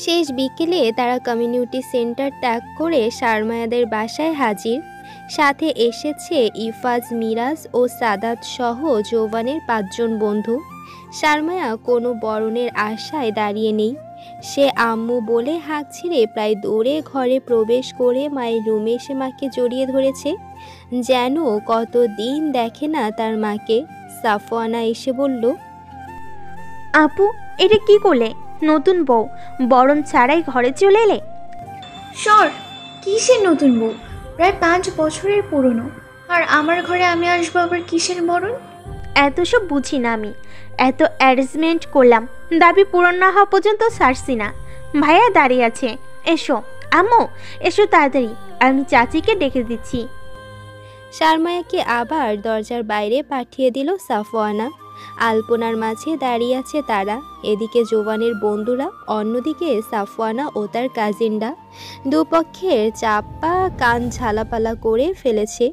শেষ বিকেলে তারা কমিউনিটি সেন্টার ত্যাগ করে সারমায়াদের বাসায় হাজির। সাথে এসেছে ইফাজ, মিরাজ ও সাদাত সহ যৌবনের 5 জন বন্ধু। সারমায়া কোনো বরণের আশায় দাঁড়িয়ে নেই। সে আম্মু বলে হাঁক ছেড়ে প্রায় দৌড়ে ঘরে প্রবেশ করে মায়ের রুমে এসে মাকে জড়িয়ে ধরেছে, যেন কতদিন দেখে না তার মাকে। সাফওয়ানা এসে বলল, আপু, এটা কি করলে? নতুন বউ, বরণ ছাড়াই ঘরে চলে এলে? সর, কিসের নতুন বউ? প্রায় 5 বছরের পুরনো। আর আমার ঘরে আমি আসবো আবার কিসের বরণ? এত সব বুঝি না আমি। এত অ্যারেঞ্জমেন্ট করলাম, দাবি পূরণ না হওয়া পর্যন্ত ছাড়ছি না। ভাইয়া দাঁড়িয়ে আছে, এসো। আম্মু এসো তাড়াতাড়ি, আমি চাচিকে ডেকে দিচ্ছি। সারমায়াকে আবার দরজার বাইরে পাঠিয়ে দিল সাফওয়ানা। আলপনার মাঝে দাঁড়িয়ে আছে তারা, এদিকে জোবানের বন্ধুরা, অন্যদিকে সাফওয়ানা ও তার কাজিনরা। দুপক্ষের চাপা কান ঝালাপালা করে ফেলেছে।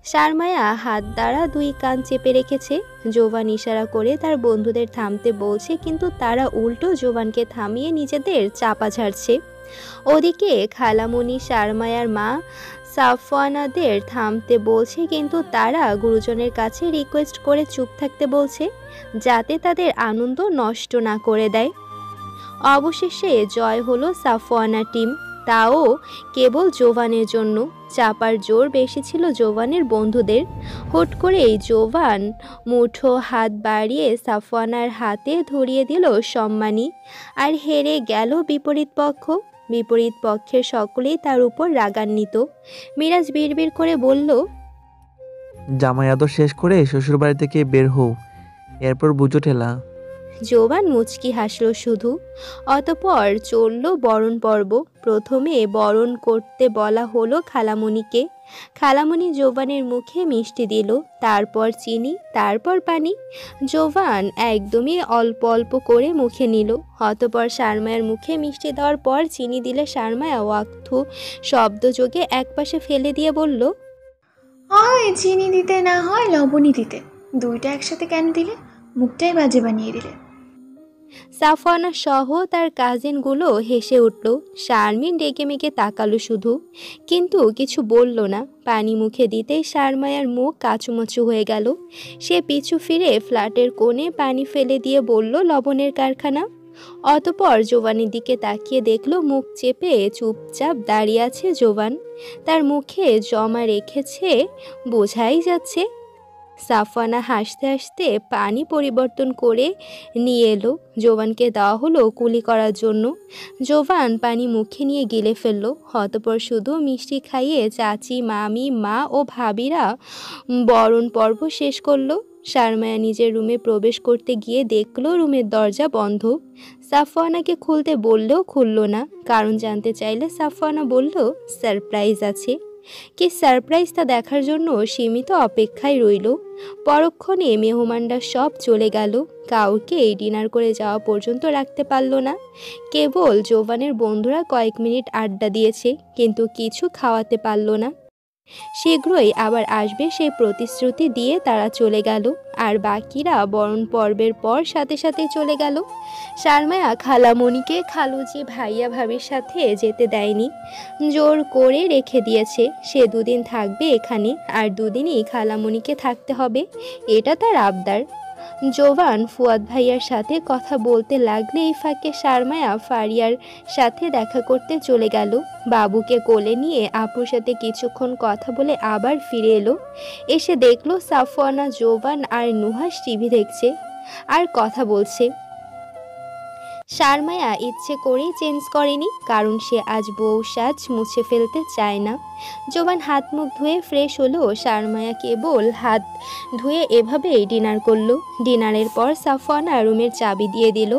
সারমায়া হাত দ্বারা 2 কান চেপে রেখেছে। জোবান ইশারা করে তার বন্ধুদের থামতে বলছে, কিন্তু তারা উল্টো জোবানকে থামিয়ে নিজেদের চাপা ঝাড়ছে। ওদিকে খালামণি সারমায়ার মা সাফওয়ানাদের থামতে বলছে, কিন্তু তারা গুরুজনের কাছে রিকোয়েস্ট করে চুপ থাকতে বলছে, যাতে তাদের আনন্দ নষ্ট না করে দেয়। অবশেষে জয় হলো সাফওয়ানা টিম, তাও কেবল জোবানের জন্য। চাপার জোর বেশি ছিল জোবানের বন্ধুদের। হুট করেই জোবান মুঠো হাত বাড়িয়ে সাফওয়ানার হাতে ধরিয়ে দিল সম্মানী। আর হেরে গেল বিপরীত পক্ষ। বিপরীত পক্ষের সকলেই তার উপর রাগান্বিত। মিরাজ বিড়বিড় করে বলল, জামাই আদর শেষ করে শ্বশুরবাড়ি থেকে বের হও, এরপর বুঝো ঠেলা। জোবান মুচকি হাসল শুধু। অতঃপর চলল বরণ পর্ব। প্রথমে বরণ করতে বলা হলো খালামণিকে। খালামণি জোবানের মুখে মিষ্টি দিল, তারপর চিনি, তারপর পানি। জোবান একদমই অল্প অল্প করে মুখে নিল। অতঃপর সারমায়ার মুখে মিষ্টি দেওয়ার পর চিনি দিলে সারমায়া ওয়াক্থু শব্দযোগে একপাশে ফেলে দিয়ে বলল, হয় চিনি দিতে, না হয় লবণই দিতে। দুইটা একসাথে কেন দিলে? মুখটাই বাজে বানিয়ে দিলে। সাফওয়ানা সহ তার কাজিনগুলো হেসে উঠল। শারমিন ডেকে মেকে তাকালো শুধু, কিন্তু কিছু বলল না। পানি মুখে দিতেই সারমায়ার মুখ কাচুমাচু হয়ে গেল। সে পিছু ফিরে ফ্ল্যাটের কোণে পানি ফেলে দিয়ে বলল, লবণের কারখানা। অতঃপর জোবানের দিকে তাকিয়ে দেখল মুখ চেপে চুপচাপ দাঁড়িয়ে আছে জোবান। তার মুখে জমা রেখেছে, বোঝাই যাচ্ছে। সাফওয়ানা হাসতে হাসতে পানি পরিবর্তন করে নিয়ে এলো। জোবানকে দেওয়া হলো কুলি করার জন্য। জোবান পানি মুখে নিয়ে গিলে ফেললো। অতঃপর শুধু মিষ্টি খাইয়ে চাচি, মামি, মা ও ভাবিরা বরণ পর্ব শেষ করলো। সারমায়া নিজের রুমে প্রবেশ করতে গিয়ে দেখলো রুমের দরজা বন্ধ। সাফওয়ানাকে খুলতে বললেও খুলল না। কারণ জানতে চাইলে সাফওয়ানা বলল, সারপ্রাইজ আছে। কি সারপ্রাইজ তা দেখার জন্য সীমিত অপেক্ষায় রইল। পরক্ষণে মেহমানরা সব চলে গেল। কাউকে ডিনার করে যাওয়া পর্যন্ত রাখতে পারল না। কেবল জোবানের বন্ধুরা কয়েক মিনিট আড্ডা দিয়েছে, কিন্তু কিছু খাওয়াতে পারল না। শীঘ্রই আবার আসবে সেই প্রতিশ্রুতি দিয়ে তারা চলে গেল। আর বাকিরা বরণ পর্বের পর সাথে সাথে চলে গেল। সারমায়া খালামণিকে খালুজি, ভাইয়া, ভাবির সাথে যেতে দেয়নি। জোর করে রেখে দিয়েছে। সে 2 দিন থাকবে এখানে, আর 2 দিনই খালামণিকে থাকতে হবে, এটা তার আবদার। জোবান ফুয়াদ ভাইয়ার সাথে কথা বলতে লাগলে এই ফাঁকে সারমায়া ফারিয়ার সাথে দেখা করতে চলে গেল। বাবুকে কোলে নিয়ে আপুর সাথে কিছুক্ষণ কথা বলে আবার ফিরে এলো। এসে দেখলো সাফওয়ানা, জোবান আর নুহাস টিভি দেখছে আর কথা বলছে। সারমায়া ইচ্ছে করেই চেঞ্জ করেনি, কারণ সে আজ বউ সাজ মুছে ফেলতে চায় না। জোবান হাত মুখ ধুয়ে ফ্রেশ হলো। সারমায়া কেবল হাত ধুয়ে এভাবেই ডিনার করলো। ডিনারের পর সাফওয়ানা রুমের চাবি দিয়ে দিল।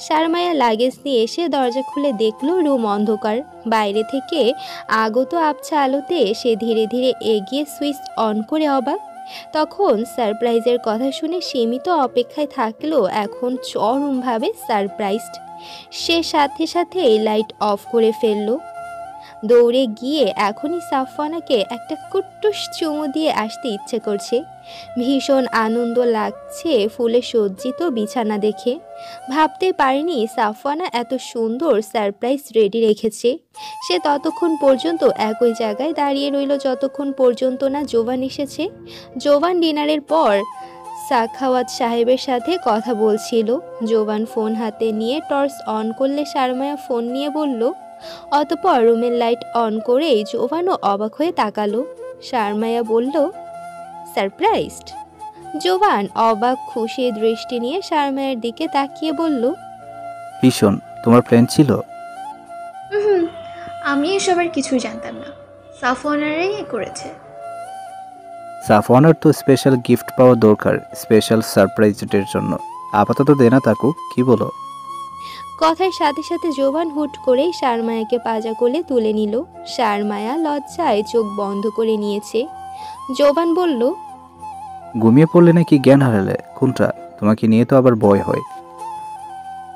সারমায়া লাগেজ নিয়ে এসে দরজা খুলে দেখলো রুম অন্ধকার। বাইরে থেকে আগত আবছা আলোতে সে ধীরে ধীরে এগিয়ে সুইচ অন করে অবাক। তখন সারপ্রাইজের কথা শুনে সীমিত অপেক্ষায় থাকলেও এখন চরমভাবে সারপ্রাইজড। সে সাথে সাথে লাইট অফ করে ফেলল। দৌড়ে গিয়ে এখনই সাফওয়ানাকে একটা কুট্টুস চুমু দিয়ে আসতে ইচ্ছে করছে। ভীষণ আনন্দ লাগছে ফুলে সজ্জিত বিছানা দেখে। ভাবতে পারেনি সাফওয়ানা এত সুন্দর সারপ্রাইজ রেডি রেখেছে। সে ততক্ষণ পর্যন্ত একই জায়গায় দাঁড়িয়ে রইল যতক্ষণ পর্যন্ত না জোবান এসেছে। জোবান ডিনারের পর সাখাওয়াত সাহেবের সাথে কথা বলছিল। জোবান ফোন হাতে নিয়ে টর্চ অন করলে শারমায়া ফোন নিয়ে বলল। অতঃপর রুমের লাইট অন করেই জোবানও অবাক হয়ে তাকালো। শারমায়া বলল, সারপ্রাইজড? জোবান অবাক খুশি দৃষ্টি নিয়ে শারমায়ার দিকে তাকিয়ে বলল, ভীষণ। তোমার প্ল্যান ছিল? হুম, আমি এসবের কিছুই জানতাম না, সাফওয়ানারাই করেছে। সাফওয়ানার তো স্পেশাল গিফট পাওয়া দরকার স্পেশাল সারপ্রাইজের জন্য। আপাতত দেনা থাকুক, কি বলো? কথার সাথে সাথে জোবান হুট করেই শারমায়াকে পাজা কোলে তুলে নিল। শারমায়া লজ্জায় চোখ বন্ধ করে নিয়েছে। জোবান বলল, ঘুমিয়ে পড়লে নাকি জ্ঞান হারালে? কোনটা? তোমাকে নিয়ে তো আবার ভয় হয়।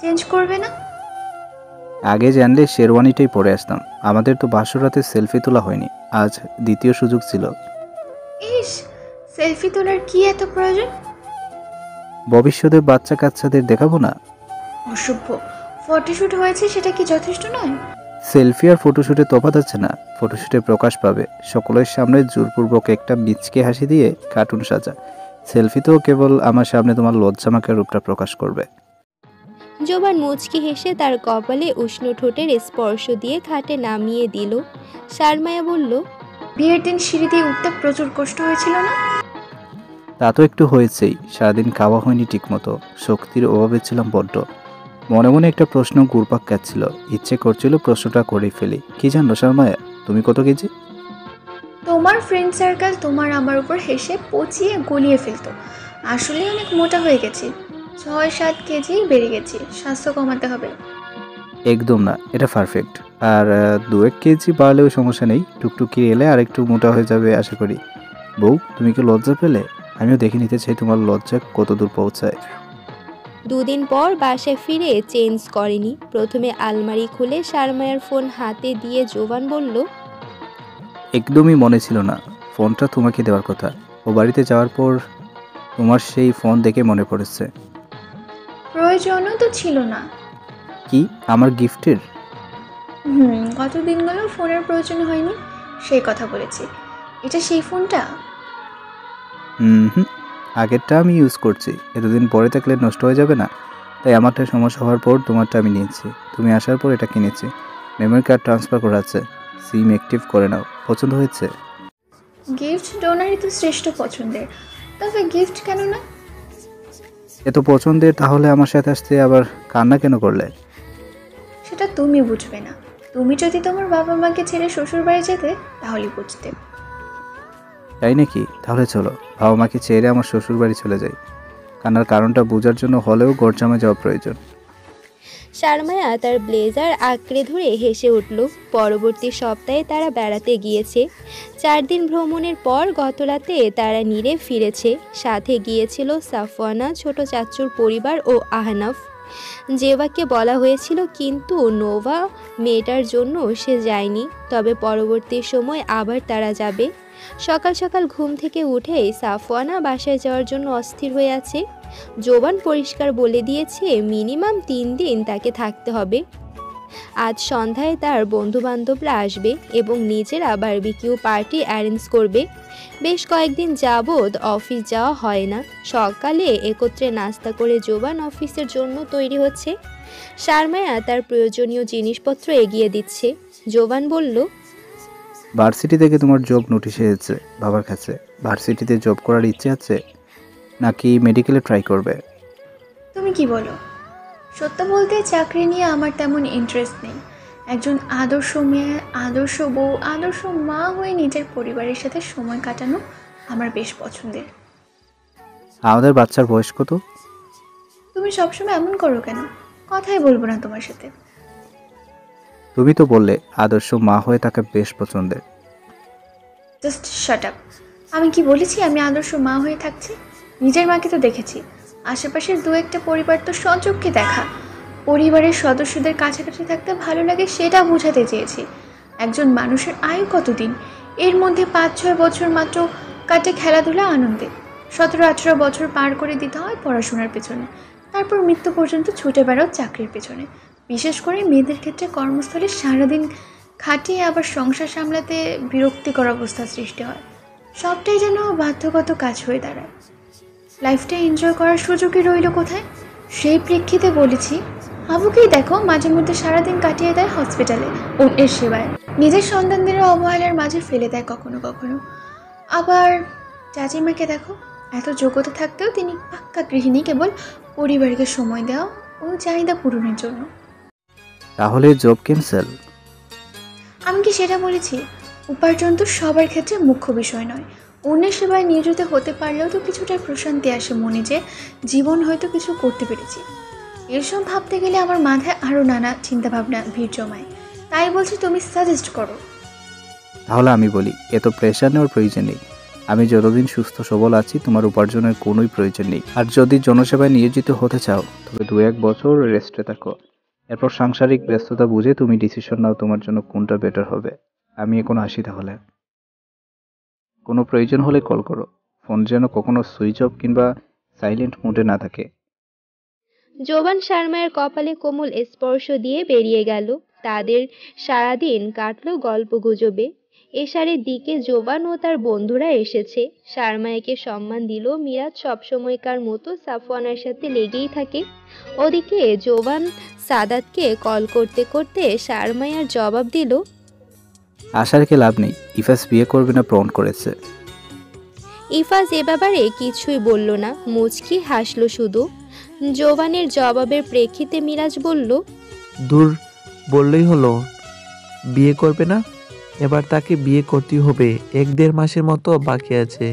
চেঞ্জ করবে না? আগে জানলে শেরওয়ানিটাই পরে আসতাম। আমাদের তো বাসর রাতে সেলফি তোলা হয়নি, আজ দ্বিতীয় সুযোগ ছিল। ইস, সেলফি তোলার কি এত প্রয়োজন? ভবিষ্যতে বাচ্চা কাচ্চাদের দেখাবো না? অসভ্য, ফটোশুট হয়েছে সেটা কি যথেষ্ট নয়? সেলফি আর ফটোশুটে তফাৎ আছে না? ফটোশুটে প্রকাশ পাবে, সকলের সামনে জোরপূর্বক একটা মিচকে হাসি দিয়ে কার্টুন সাজা। সেলফিতেও কেবল আমার সামনে তোমার লজ্জামাকের রূপটা প্রকাশ করবে। জোবান মুচকি হেসে তার কপালে উষ্ণ ঠোঁটের স্পর্শ দিয়ে খাটে নামিয়ে দিল। শারমায়া বলল, বিয়ের দিন সিঁড়ি দিয়ে উঠতে প্রচুর কষ্ট হয়েছিল না? তা তো একটু হয়েছেই, সারাদিন খাওয়া হয়নি ঠিকমতো, শক্তির অভাবে ছিলাম বড্ড। মনে মনে একটা প্রশ্ন ঘুরপাক খাচ্ছিল, ইচ্ছে করছিল প্রশ্নটা করেই ফেলি। কি জানো শর্মায়া, তুমি কত কেজি? তোমার ফ্রেন্ড সার্কেল তোমার আমার উপর হেসে পচিয়ে গলিয়ে ফেলতো। আসলে অনেক মোটা হয়ে গেছি, 6-7 কেজি বেড়ে গেছি। স্বাস্থ্য কমাতে হবে। একদম না, এটা পারফেক্ট। আর 2-1 কেজি বাড়লেও সমস্যা নেই, টুকটুকি এলে আর একটু মোটা হয়ে যাবে আশা করি। বউ, তুমি কি লজ্জা পেলে? আমিও দেখে নিতে চাই তোমার লজ্জা কত দূর পৌঁছায়। 2 দিন পর বাসায় ফিরে চেঞ্জ করেনি। প্রথমে আলমারি খুলে শারমায়ার ফোন হাতে দিয়ে জোবান বলল, একদমই মনে ছিল না, ফোনটা তোমাকে দেওয়ার কথা। ও বাড়িতে যাওয়ার পর তোমার সেই ফোন দেখে মনে পড়েছে। প্রয়োজনও তো ছিল না। কি, আমার গিফটের? গত দিনগুলো ফোনের প্রয়োজন হয়নি, সেই কথা বলেছি। এটা সেই ফোনটা? হুম, আগেরটা আমি ইউজ করছি, এতদিন পরে থাকলে নষ্ট হয়ে যাবে না, তাই আমারটা সমস্যা হওয়ার পর তোমারটা আমি নিয়েছি। তুমি আসার পর এটা কিনেছি। মেমোরি কার্ড ট্রান্সফার করা আছে, সিম অ্যাক্টিভ করে নাও। পছন্দ হয়েছে? গিফট ডোনারই তো শ্রেষ্ঠ পছন্দের, তবে গিফট কেন না? এত পছন্দের, তাহলে আমার সাথে আসতে আবার কান্না কেন করলে? সেটা তুমি বুঝবে না। তুমি যদি তোমার বাবা মাকে ছেড়ে শ্বশুর বাড়ি যেতে তাহলে বুঝতে। তাই নাকি? তাহলে চলো বাবা মাকে ছেড়ে আমার শ্বশুর বাড়ি চলে যাই। কান্নার কারণটা বোঝার জন্য হলেও গরজামে যাওয়া প্রয়োজন। শারমায়া তার ব্লেজার আঁকড়ে ধরে হেসে উঠল। পরবর্তী সপ্তাহে তারা বেড়াতে গিয়েছে। 4 দিন ভ্রমণের পর গতরাতে তারা নিরে ফিরেছে। সাথে গিয়েছিল সাফওয়ানা, ছোট চাচুর পরিবার ও আহনাফ। জেবাকে বলা হয়েছিল, কিন্তু নোভা মেয়েটার জন্য সে যায়নি। তবে পরবর্তী সময় আবার তারা যাবে। সকাল সকাল ঘুম থেকে উঠেই সাফওয়ানা বাসায় যাওয়ার জন্য অস্থির হয়ে আছে। জোবান পরিষ্কার বলে দিয়েছে মিনিমাম 3 দিন তাকে থাকতে হবে। আজ সন্ধ্যায় তার বন্ধুবান্ধবরা আসবে এবং নিজেরা বারবিকিউ পার্টি অ্যারেঞ্জ করবে। বেশ কয়েকদিন যাবৎ অফিস যাওয়া হয় না। সকালে একত্রে নাস্তা করে জোবান অফিসের জন্য তৈরি হচ্ছে। শারমায়া তার প্রয়োজনীয় জিনিসপত্র এগিয়ে দিচ্ছে। জোবান বলল, ভার্সিটি থেকে তোমার জব নোটিশ এসেছে বাবার কাছে। ভার্সিটিতে জব করার ইচ্ছে আছে নাকি মেডিকেলে ট্রাই করবে? তুমি কি বলো? সত্য বলতে চাকরি নিয়ে আমার তেমন ইন্টারেস্ট নেই। একজন আদর্শ মেয়ে, আদর্শ বউ, আদর্শ মা হয়ে নিজের পরিবারের সাথে সময় কাটানো আমার বেশ পছন্দের। আমাদের বাচ্চার বয়স কত? তুমি সবসময় এমন করো কেন? কথাই বলবো না তোমার সাথে। তুমি তো বললে আদর্শ মা হয়ে থাকা বেশ পছন্দের। Just shut up. আমি কি বলেছি আমি আদর্শ মা হয়ে থাকছি? নিজের মাকে তো দেখেছি, আশেপাশের 2-1টা পরিবার তো সচক্ষে দেখা। পরিবারের সদস্যদের কাছাকাছি থাকতে ভালো লাগে সেটা বোঝাতে চেয়েছি। একজন মানুষের আয়ু কতদিন? এর মধ্যে 5-6 বছর মাত্র কাটে খেলাধুলা আনন্দে, 17-18 বছর পার করে দিতে হয় পড়াশোনার পেছনে, তারপর মৃত্যু পর্যন্ত ছুটে বেড়াও চাকরির পেছনে। বিশেষ করে মেয়েদের ক্ষেত্রে কর্মস্থলে সারাদিন খাটিয়ে আবার সংসার সামলাতে বিরক্তিকর অবস্থা সৃষ্টি হয়। সবটাই যেন বাধ্যগত কাজ হয়ে দাঁড়ায়। লাইফটা এনজয় করার সুযোগই রইল কোথায়? সেই প্রেক্ষিতে বলেছি, আবুকেই দেখো মাঝে মধ্যে সারাদিন কাটিয়ে দেয় হসপিটালে অন্যের সেবায়, নিজের সন্তানদের অবহেলার মাঝে ফেলে দেয় কখনো কখনো। আবার চাচিমাকে দেখো, এত যোগ্যতা থাকতেও তিনি পাক্কা গৃহিণী, কেবল পরিবারকে সময় দেওয়া ও চাহিদা পূরণের জন্য। তাহলে জব ক্যান্সেল? আমি কি সেটা বলেছি? উপার্জন তো সবার ক্ষেত্রে মুখ্য বিষয় নয়। অন্যের সেবায় নিয়োজিত হতে পারলেও তো কিছুটা প্রশান্তি আসে মনে, যে জীবন হয়তো কিছু করতে পেরেছি। এসব ভাবতে গেলে আমার মাথায় আরও নানা চিন্তাভাবনা ভিড় জমায়। তাই বলছি, তুমি সাজেস্ট করো। তাহলে আমি বলি, এত প্রেশার নেওয়ার প্রয়োজন নেই। আমি যতদিন সুস্থ সবল আছি তোমার উপার্জনের কোনোই প্রয়োজন নেই। আর যদি জনসেবায় নিয়োজিত হতে চাও তবে 2-1 বছর রেস্টে থাকো, এরপর সাংসারিক ব্যস্ততা বুঝে তুমি ডিসিশন নাও তোমার জন্য কোনটা বেটার হবে। আমি এখন আসি তাহলে। কোনো প্রয়োজন হলে কল করো। ফোন যেন কখনো সুইচ অফ কিংবা সাইলেন্ট মোডে না থাকে। জোবান শারমায়ের কপালে কোমল স্পর্শ দিয়ে বেরিয়ে গেল। তাদের সারাদিন কাটল গল্প গুজবে। এশারের দিকে জোবান ও তার বন্ধুরা এসেছে। শারমায়াকে সম্মান দিল মিরাজ সবসময়কার মতো সাফওয়ানের সাথে লেগেই থাকে। ওদিকে জোবান সাদাতকে কল করতে করতে শারমায়ার জবাব দিল, আশারকে লাভ নেই, ইফাস বিয়ে করবে না প্রণ করেছে। ইফাজ এ ব্যাপারে কিছুই বলল না, মুচকি হাসলো শুধু। জোবানের জবাবের প্রেক্ষিতে মিরাজ বলল, দূর, বললেই হলো বিয়ে করবে না। এবার তাকে বিয়ে করতেই হবে, 1-1.5 মাসের মতো বাকি আছে।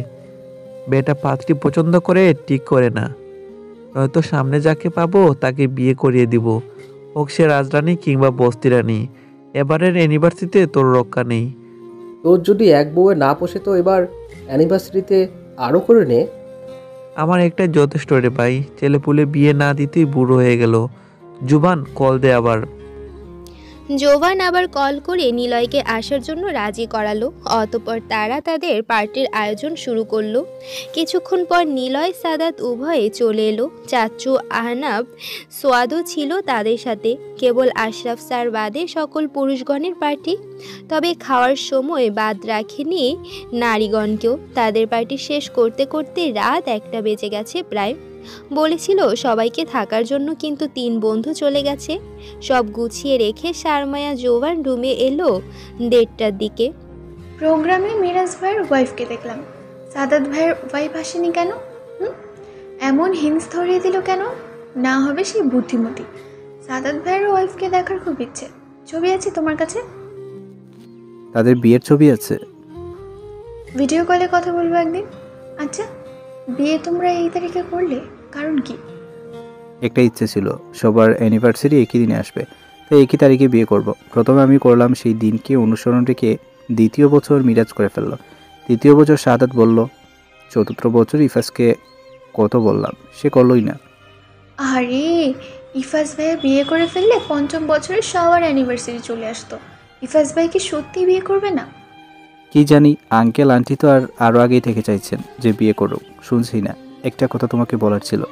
বেটা পাত্রী পছন্দ করে ঠিক করে না, নয়তো সামনে যাকে পাবো তাকে বিয়ে করিয়ে দিব, হোক সে রাজরানী কিংবা বস্তি রানী। এবারের অ্যানিভার্সারিতে তোর রক্ষা নেই। তোর যদি এক বউয়ে না পোষে তো এবার অ্যানিভার্সারিতে আরও করে নে। আমার একটা যথেষ্ট রে ভাই, ছেলেপুলে বিয়ে না দিতেই বুড়ো হয়ে গেল। জুবান, কল দে আবার। জোবান আবার কল করে নিলয়কে আসার জন্য রাজি করালো। অতঃপর তারা তাদের পার্টির আয়োজন শুরু করলো। কিছুক্ষণ পর নিলয় সাদাত উভয়ে চলে এলো। চাচ্চু আহনাব সোয়াদও ছিল তাদের সাথে। কেবল আশরাফ স্যার বাদে সকল পুরুষগণের পার্টি। তবে খাওয়ার সময় বাদ রাখেনি নারীগণকেও। তাদের পার্টি শেষ করতে করতে রাত 1টা বেজে গেছে প্রায়। বলেছিল সবাইকে থাকার জন্য, কিন্তু 3 বন্ধু চলে গেছে। সব গুছিয়ে রেখে শারমায়া জোবান রুমে এলো 1:30টার দিকে। প্রোগ্রামে মিরাজ ভাইয়ের ওয়াইফকে দেখলাম, সাদাত ভাইয়ের ওয়াইফ আসেনি কেন? এমন হিংস ধরিয়ে দিল কেন? না হবে সেই বুদ্ধিমতী। সাদাত ভাইয়ের ওয়াইফকে দেখার খুব ইচ্ছে। ছবি আছে তোমার কাছে? তাদের বিয়ের ছবি আছে। ভিডিও কলে কথা বলবো একদিন। আচ্ছা, বিয়ে তোমরা এই তারিখে করলে কারণ কি? একটা ইচ্ছে ছিল, সবার অ্যানিভার্সারি একই দিনে আসবে, তাই একই তারিখে বিয়ে করব। প্রথমে আমি করলাম, সেই দিনকে অনুসরণ রেখে 2য় বছর মিরাজ করে ফেললো। 3য় বছর শাহাদাত বলল, 4র্থ বছর ইফাসকে কত বললাম, সে করলোই না। আরে, ইফাজ ভাইয়া বিয়ে করে ফেললে 5ম বছরে সবার অ্যানিভার্সারি চলে আসতো। ইফাজ ভাই কি সত্যি বিয়ে করবে না? কি জানি, আঙ্কেল আন্টি তো আরও আগেই থেকে চাইছেন যে বিয়ে করুক। শুনছি না। একটা কথা তোমাকে বলার ছিল।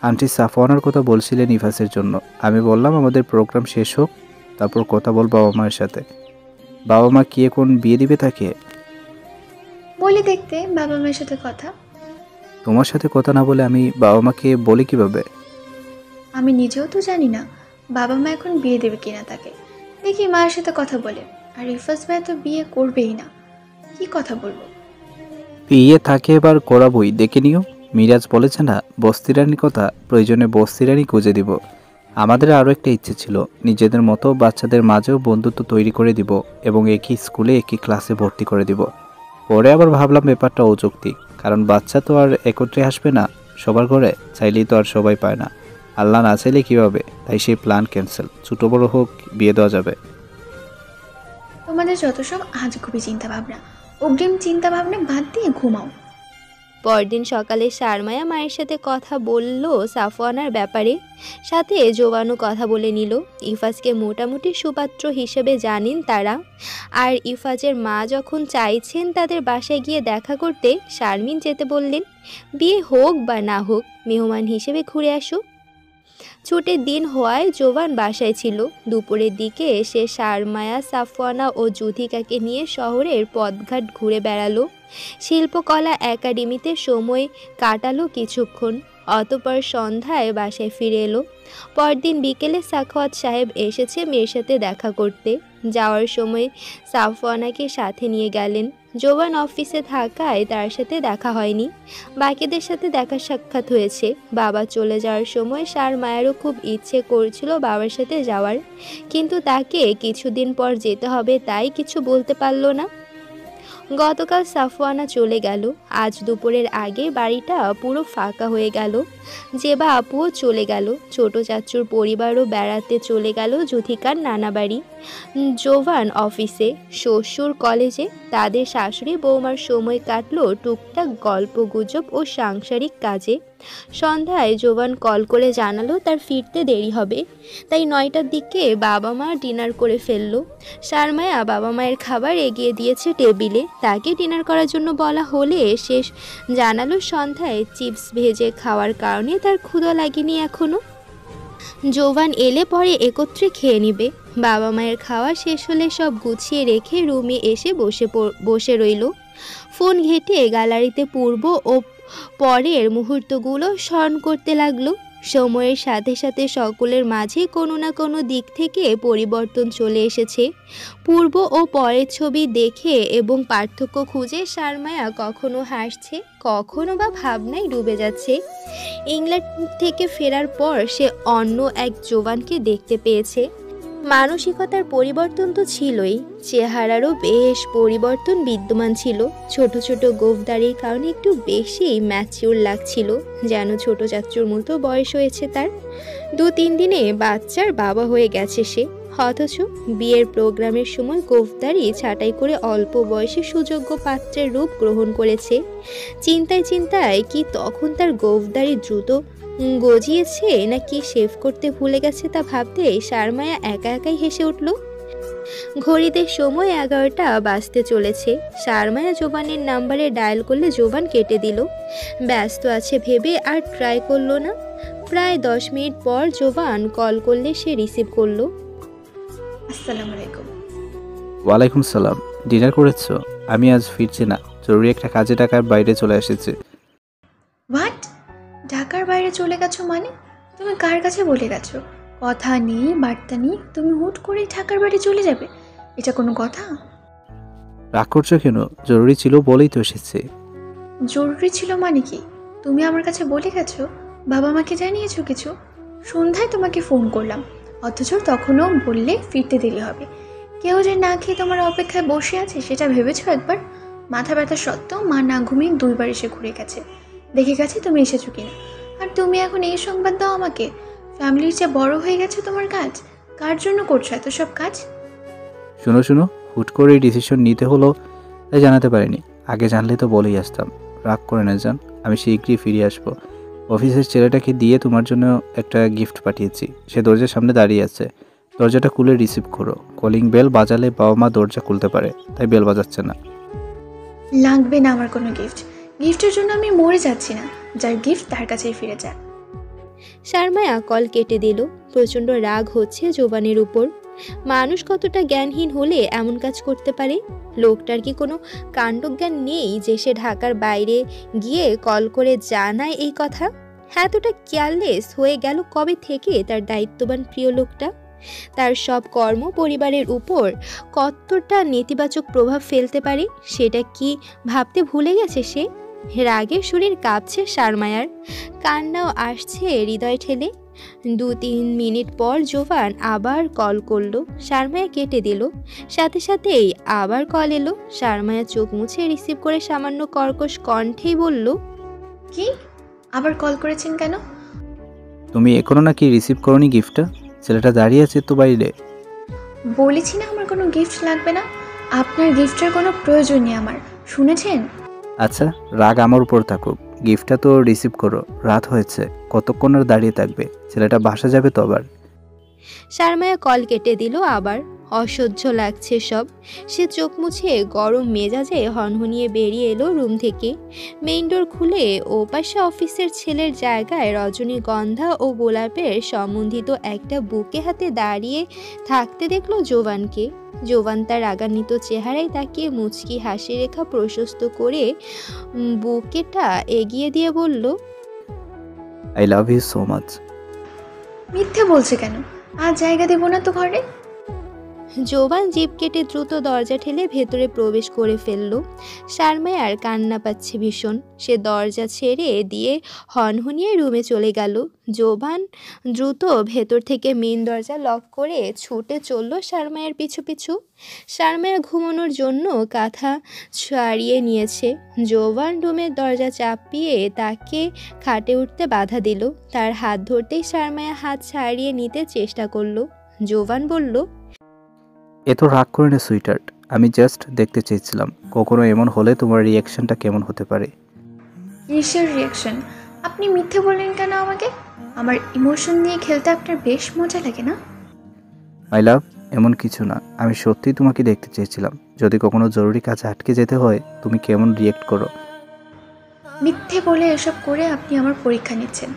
আন্টি সাফওয়ানের কথা বলছিলেন ইফাসের জন্য। আমি বললাম আমাদের প্রোগ্রাম শেষ হোক, তারপর কথা বল বাবা মায়ের সাথে। বাবা মা কি এখন বিয়ে দিবে তাকে? বলি দেখতে বাবা মায়ের সাথে কথা। তোমার সাথে কথা না বলে আমি বাবা মাকে বলি কিভাবে? আমি নিজেও তো জানি না বাবা মা এখন বিয়ে দেবে কিনা তাকে। দেখি মায়ের সাথে কথা বলে। আর ইফাজ ভাই তো বিয়ে করবেই না, কি কথা বলবো? বিয়ে থাকে এবার করাবই, দেখে নিও। মিরাজ বলেছে না বস্তিরানির কথা, প্রয়োজনে বস্তিরানি খুঁজে দিব। আমাদের আরও একটা ইচ্ছে ছিল, নিজেদের মতো বাচ্চাদের মাঝেও বন্ধুত্ব তৈরি করে দিব এবং একই স্কুলে একই ক্লাসে ভর্তি করে দিব। পরে আবার ভাবলাম ব্যাপারটা অযৌক্তিক, কারণ বাচ্চা তো আর একত্রে আসবে না সবার ঘরে, চাইলেই তো আর সবাই পায় না। আল্লাহ না চাইলে কীভাবে? তাই সেই প্ল্যান ক্যান্সেল। ছোটো বড়ো হোক, বিয়ে দেওয়া যাবে। তোমাদের যত সব আজগুবি চিন্তা ভাবনা, অগ্রিম চিন্তা ভাবনা বাদ দিয়ে ঘুমাও। পরদিন সকালে শারমায়া মায়ের সাথে কথা বলল সাফওয়ানার ব্যাপারে, সাথে জোবানও কথা বলে নিল। ইফাজকে মোটামুটি সুপাত্র হিসেবে জানেন তারা, আর ইফাজের মা যখন চাইছেন তাদের বাসায় গিয়ে দেখা করতে, শারমিন যেতে বললেন। বিয়ে হোক বা না হোক, মেহমান হিসেবে ঘুরে আসুক। ছুটির দিন হওয়ায় জোবান বাসায় ছিল। দুপুরের দিকে এসে শারমায়া, সাফওয়ানা ও যুথিকাকে নিয়ে শহরের পথঘাট ঘুরে বেড়ালো। শিল্পকলা একাডেমিতে সময় কাটালো কিছুক্ষণ, অতঃপর সন্ধ্যায় বাসায় ফিরে এলো। পরদিন বিকেলে সাখাওয়াত সাহেব এসেছে মেয়ের সাথে দেখা করতে। যাওয়ার সময় সাফওয়ানাকে সাথে নিয়ে গেলেন। জোবান অফিসে থাকায় তার সাথে দেখা হয়নি, বাকিদের সাথে দেখা সাক্ষাৎ হয়েছে। বাবা চলে যাওয়ার সময় শারমায়ারও খুব ইচ্ছে করছিল বাবার সাথে যাওয়ার, কিন্তু তাকে কিছুদিন পর যেতে হবে তাই কিছু বলতে পারল না। গতকাল সাফওয়ানা চলে গেল। আজ দুপুরের আগে বাড়িটা পুরো ফাঁকা হয়ে গেল। জেবা আপুও চলে গেল। ছোট চাচুর পরিবারও বেড়াতে চলে গেল যুথিকার নানা বাড়ি। জোবান অফিসে, শ্বশুর কলেজে। তাদের শাশুড়ি বৌমার সময় কাটলো টুকটাক গল্প গুজব ও সাংসারিক কাজে। সন্ধ্যায় জোবান কল করে জানালো তার ফিরতে দেরি হবে, তাই 9টার দিকে বাবা মা ডিনার করে ফেললো। শারমায়া বাবা মায়ের খাবার এগিয়ে দিয়েছে টেবিলে, তাকে ডিনার করার জন্য বলা হলে সে জানালো সন্ধ্যায় চিপস ভেজে খাওয়ার কারণে তার ক্ষুধা লাগেনি এখনো। জোবান এলে পরে একত্রে খেয়ে নিবে। বাবা মায়ের খাওয়া শেষ হলে সব গুছিয়ে রেখে রুমে এসে বসে রইল। ফোন ঘেঁটে গ্যালারিতে পূর্ব ও পরের মুহূর্তগুলো স্মরণ করতে লাগলো। সময়ের সাথে সাথে সকলের মাঝে কোনো না কোনো দিক থেকে পরিবর্তন চলে এসেছে। পূর্ব ও পরের ছবি দেখে এবং পার্থক্য খুঁজে শারমায়া কখনো হাসছে, কখনো বা ভাবনায় ডুবে যাচ্ছে। ইংল্যান্ড থেকে ফেরার পর সে অন্য এক জোবানকে দেখতে পেয়েছে। মানসিকতার পরিবর্তন তো ছিলই, চেহারারও বেশ পরিবর্তন বিদ্যমান ছিল। ছোট ছোট গোঁফদাড়ির কারণে একটু বেশি ম্যাচিওর লাগছিল, যেন ছোট চাচুর মতো বয়স হয়েছে তার। 2-3 দিনে বাচ্চার বাবা হয়ে গেছে সে, অথচ বিয়ের প্রোগ্রামের সময় গোঁফদাড়ি ছাঁটাই করে অল্প বয়সে সুযোগ্য পাত্রের রূপ গ্রহণ করেছে। চিন্তায় চিন্তায় কি তখন তার গোঁফদাড়ি দ্রুত গজিয়েছে নাকি শেভ করতে ভুলে গেছে তা ভাবতে শারমায়া একা একাই হেসে উঠল। ঘড়িতে সময় 11টা বাজতে চলেছে। শারমায়া জোবানের নাম্বারে ডায়াল করলে জোবান কেটে দিল। ব্যস্ত আছে ভেবে আর ট্রাই করলো না। প্রায় 10 মিনিট পর জোবান কল করলে সে রিসিভ করলো। আসসালামু আলাইকুম। ওয়ালাইকুম সালাম। ডিনার করেছো? আমি আজ ফিরছি না, জরুরি একটা কাজে ঢাকার বাইরে চলে এসেছি। হোয়াট? ঢাকার বাইরে চলে গেছো মানে? তুমি কার কাছে বলে গেছো? কথা নেই, বার্তা নেই, তুমি হুট করে ঢাকার বাইরে চলে যাবে? এটা কোনো কথা? রাগ করছো কেন? জরুরি ছিল বলেই তো এসেছি। জরুরি ছিল মানে কি? তুমি আমার কাছে বলে গেছো? বাবা মাকে জানিয়েছো কিছু? সন্ধ্যায় তোমাকে ফোন করলাম, অথচ তখনও বললে ফিরতে দেরি হবে। কেউ যে না খেয়ে তোমার অপেক্ষায় বসে আছে সেটা ভেবেছো একবার? মাথা ব্যথা সত্ত্বেও মা না ঘুমিয়ে 2বার এসে ঘুরে গেছে, দেখে গেছে তুমি এসেছো কিনা। আর তুমি এখন এই সংবাদ দাও আমাকে? ফ্যামিলির চেয়ে বড় হয়ে গেছে তোমার কাজ। কার জন্য করছো এত সব কাজ? শুনো, হুট করে এই ডিসিশন নিতে হলো তাই জানাতে পারিনি। আগে জানলে তো বলেই আসতাম। রাগ করে না জান, আমি শীঘ্রই ফিরে আসবো। অফিসের ছেলেটাকে দিয়ে তোমার জন্য একটা গিফট পাঠিয়েছি, সে দরজার সামনে দাঁড়িয়ে আছে। দরজাটা খুলে রিসিভ করো। কলিং বেল বাজালে বাবা মা দরজা খুলতে পারে, তাই বেল বাজাচ্ছে না। লাগবে না আমার কোনো গিফট। গিফটের জন্য আমি মরে যাচ্ছি না। যার গিফট তার কাছেই ফিরে যায়। শারমায়া কল কেটে দিল। প্রচণ্ড রাগ হচ্ছে জোবানের উপর। মানুষ কতটা জ্ঞানহীন হলে এমন কাজ করতে পারে? লোকটার কি কোনো কাণ্ডজ্ঞান নেই যে সে ঢাকার বাইরে গিয়ে কল করে জানায় এই কথা? এতটা কেয়ারলেস হয়ে গেল কবে থেকে তার দায়িত্ববান প্রিয় লোকটা? তার সব কর্ম পরিবারের উপর কতটা নেতিবাচক প্রভাব ফেলতে পারে সেটা কি ভাবতে ভুলে গেছে সে? রাগে শরীর কাঁপছে শারমায়ার, কান্নাও আসছে হৃদয় ঠেলে। 2-3 মিনিট পর জোবান আবার কল করলো। শারমায়া কেটে দিল। সাথে সাথেই আবার কল এলো। শারমায়া চোখ মুছে রিসিভ করে সামান্য কর্কশ কণ্ঠেই বলল, কি? আবার কল করেছেন কেন? তুমি এখনো নাকি রিসিভ করোনি গিফটটা? ছেলেটা দাঁড়িয়ে আছে তো বাইরে। বলেছি না আমার কোনো গিফট লাগবে না। আপনার গিফটের কোনো প্রয়োজন নেই আমার, শুনেছেন? আচ্ছা, রাগ আমার উপর থাকুক, গিফটটা তো রিসিভ করো। রাত হয়েছে, কতক্ষণ আর দাঁড়িয়ে থাকবে? ছেলেটা বাসা যাবে তো আবার। শারমায়া কল কেটে দিল আবার। অসহ্য লাগছে সব। সে চোখ মুছে গরম মেজাজে হনহনিয়ে বেরিয়ে এলো রুম থেকে। মেইন ডোর খুলে ওপাশে অফিসের ছেলের জায়গায় রজনীগন্ধা ও গোলাপের সম্বন্ধিত একটা বুকে হাতে দাঁড়িয়ে থাকতে দেখলো জোভানকে। জোভান তার রাগান্বিত চেহারায় তাকিয়ে মুচকি হাসি রেখা প্রশস্ত করে বুকেটা এগিয়ে দিয়ে বলল, I love you so much. মিথ্যে বলছে কেন? আর জায়গা দেবো না তো ঘরে। জোবান জিভ কেটে দ্রুত দরজা ঠেলে ভেতরে প্রবেশ করে ফেলল। শারমায়ার কান্না পাচ্ছে ভীষণ। সে দরজা ছেড়ে দিয়ে হনহনিয়ে রুমে চলে গেল। জোবান দ্রুত ভেতর থেকে মেন দরজা লক করে ছুটে চলল শারমায়ার পিছু পিছু। শারমায়া ঘুমানোর জন্য কাঁথা ছাড়িয়ে নিয়েছে। জোবান রুমের দরজা চাপিয়ে তাকে খাটে উঠতে বাধা দিল। তার হাত ধরতেই শারমায়া হাত ছাড়িয়ে নিতে চেষ্টা করলো। জোবান বলল, এত রাগ করে না সুইটার্ট, আমি জাস্ট দেখতে চেয়েছিলাম কখনো এমন হলে তোমার রিয়াকশনটা কেমন হতে পারে। কিসের রিয়াকশন? আপনি মিথ্যে বললেন কেন আমাকে? আমার ইমোশন নিয়ে খেলতে আপনার বেশ মজা লাগে না? মাই লাভ, এমন কিছু না, আমি সত্যিই তোমাকে দেখতে চেয়েছিলাম। যদি কখনো জরুরি কাজে আটকে যেতে হয়, তুমি কেমন রিয়েক্ট করো। মিথ্যে বলে এসব করে আপনি আমার পরীক্ষা নিচ্ছেন।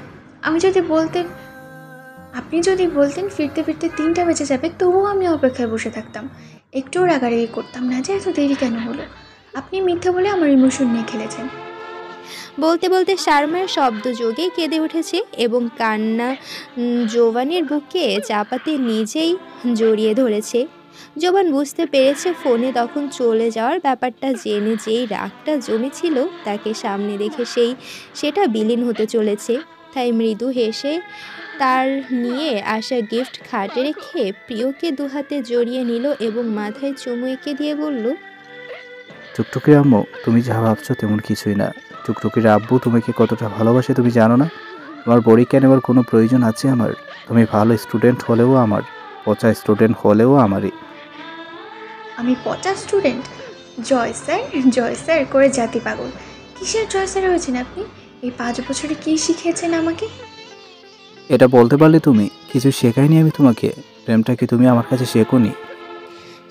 আপনি যদি বলতেন ফিরতে ফিরতে 3টা বেজে যাবে, তবুও আমি অপেক্ষায় বসে থাকতাম, একটুও রাগারাগি করতাম না যে এত দেরি কেন হলো। আপনি মিথ্যে বলে আমার ইমোশন নিয়ে খেলেছেন। বলতে বলতে শারমায়ার শব্দ যোগে কেঁদে উঠেছে এবং কান্না জোবানের বুকে চাপাতে নিজেই জড়িয়ে ধরেছে। জোবান বুঝতে পেরেছে ফোনে তখন চলে যাওয়ার ব্যাপারটা জেনে যেই রাগটা জমেছিল তাকে সামনে দেখে সেটা বিলীন হতে চলেছে। তাই মৃদু হেসে তার নিয়ে আসা গিফট খাটে রেখে প্রিয়কে দুহাতে জড়িয়ে নিল এবং মাথায় চুমু এঁকে দিয়ে বলল, টুকটুকির আম্মু, তুমি যা ভাবছো তেমন কিছুই না। টুকটুকির আব্বু তোমাকে কতটা ভালোবাসে তুমি জানো না? তোমার পরীক্ষা নেওয়ার কোনো প্রয়োজন আছে আমার? তুমি ভালো স্টুডেন্ট হলেও আমার, পচা স্টুডেন্ট হলেও আমারই। আমি পচা স্টুডেন্ট? জয় স্যার করে জাতি পাগল। কিসের জয় স্যার হয়েছেন আপনি? এই 5 বছরে কী শিখিয়েছেন আমাকে? এটা বলতে পারলে তুমি? কিছু শেখাইনি আমি তোমাকে। প্রেমটা কি তুমি আমার কাছে শেখোনি?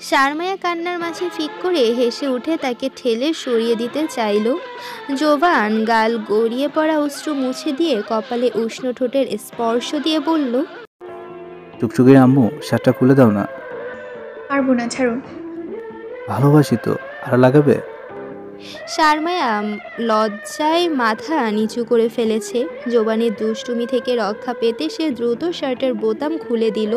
শারমায়া কান্নার মাঝে ফিক করে হেসে উঠে তাকে ঠেলে সরিয়ে দিতে চাইল। জোবান গাল গড়িয়ে পড়া অশ্রু মুছে দিয়ে কপালে উষ্ণ ঠোঁটের স্পর্শ দিয়ে বলল, টুকটুকির আম্মু, শার্টটা খুলে দাও না। পারবো না, ছাড়ুন। ভালোবাসি তো, আর লাগাবে? শারমায়া লজ্জায় মাথা নিচু করে ফেলেছে। জোবানের দুষ্টুমি থেকে রক্ষা পেতে সে দ্রুত শার্টের বোতাম খুলে দিল।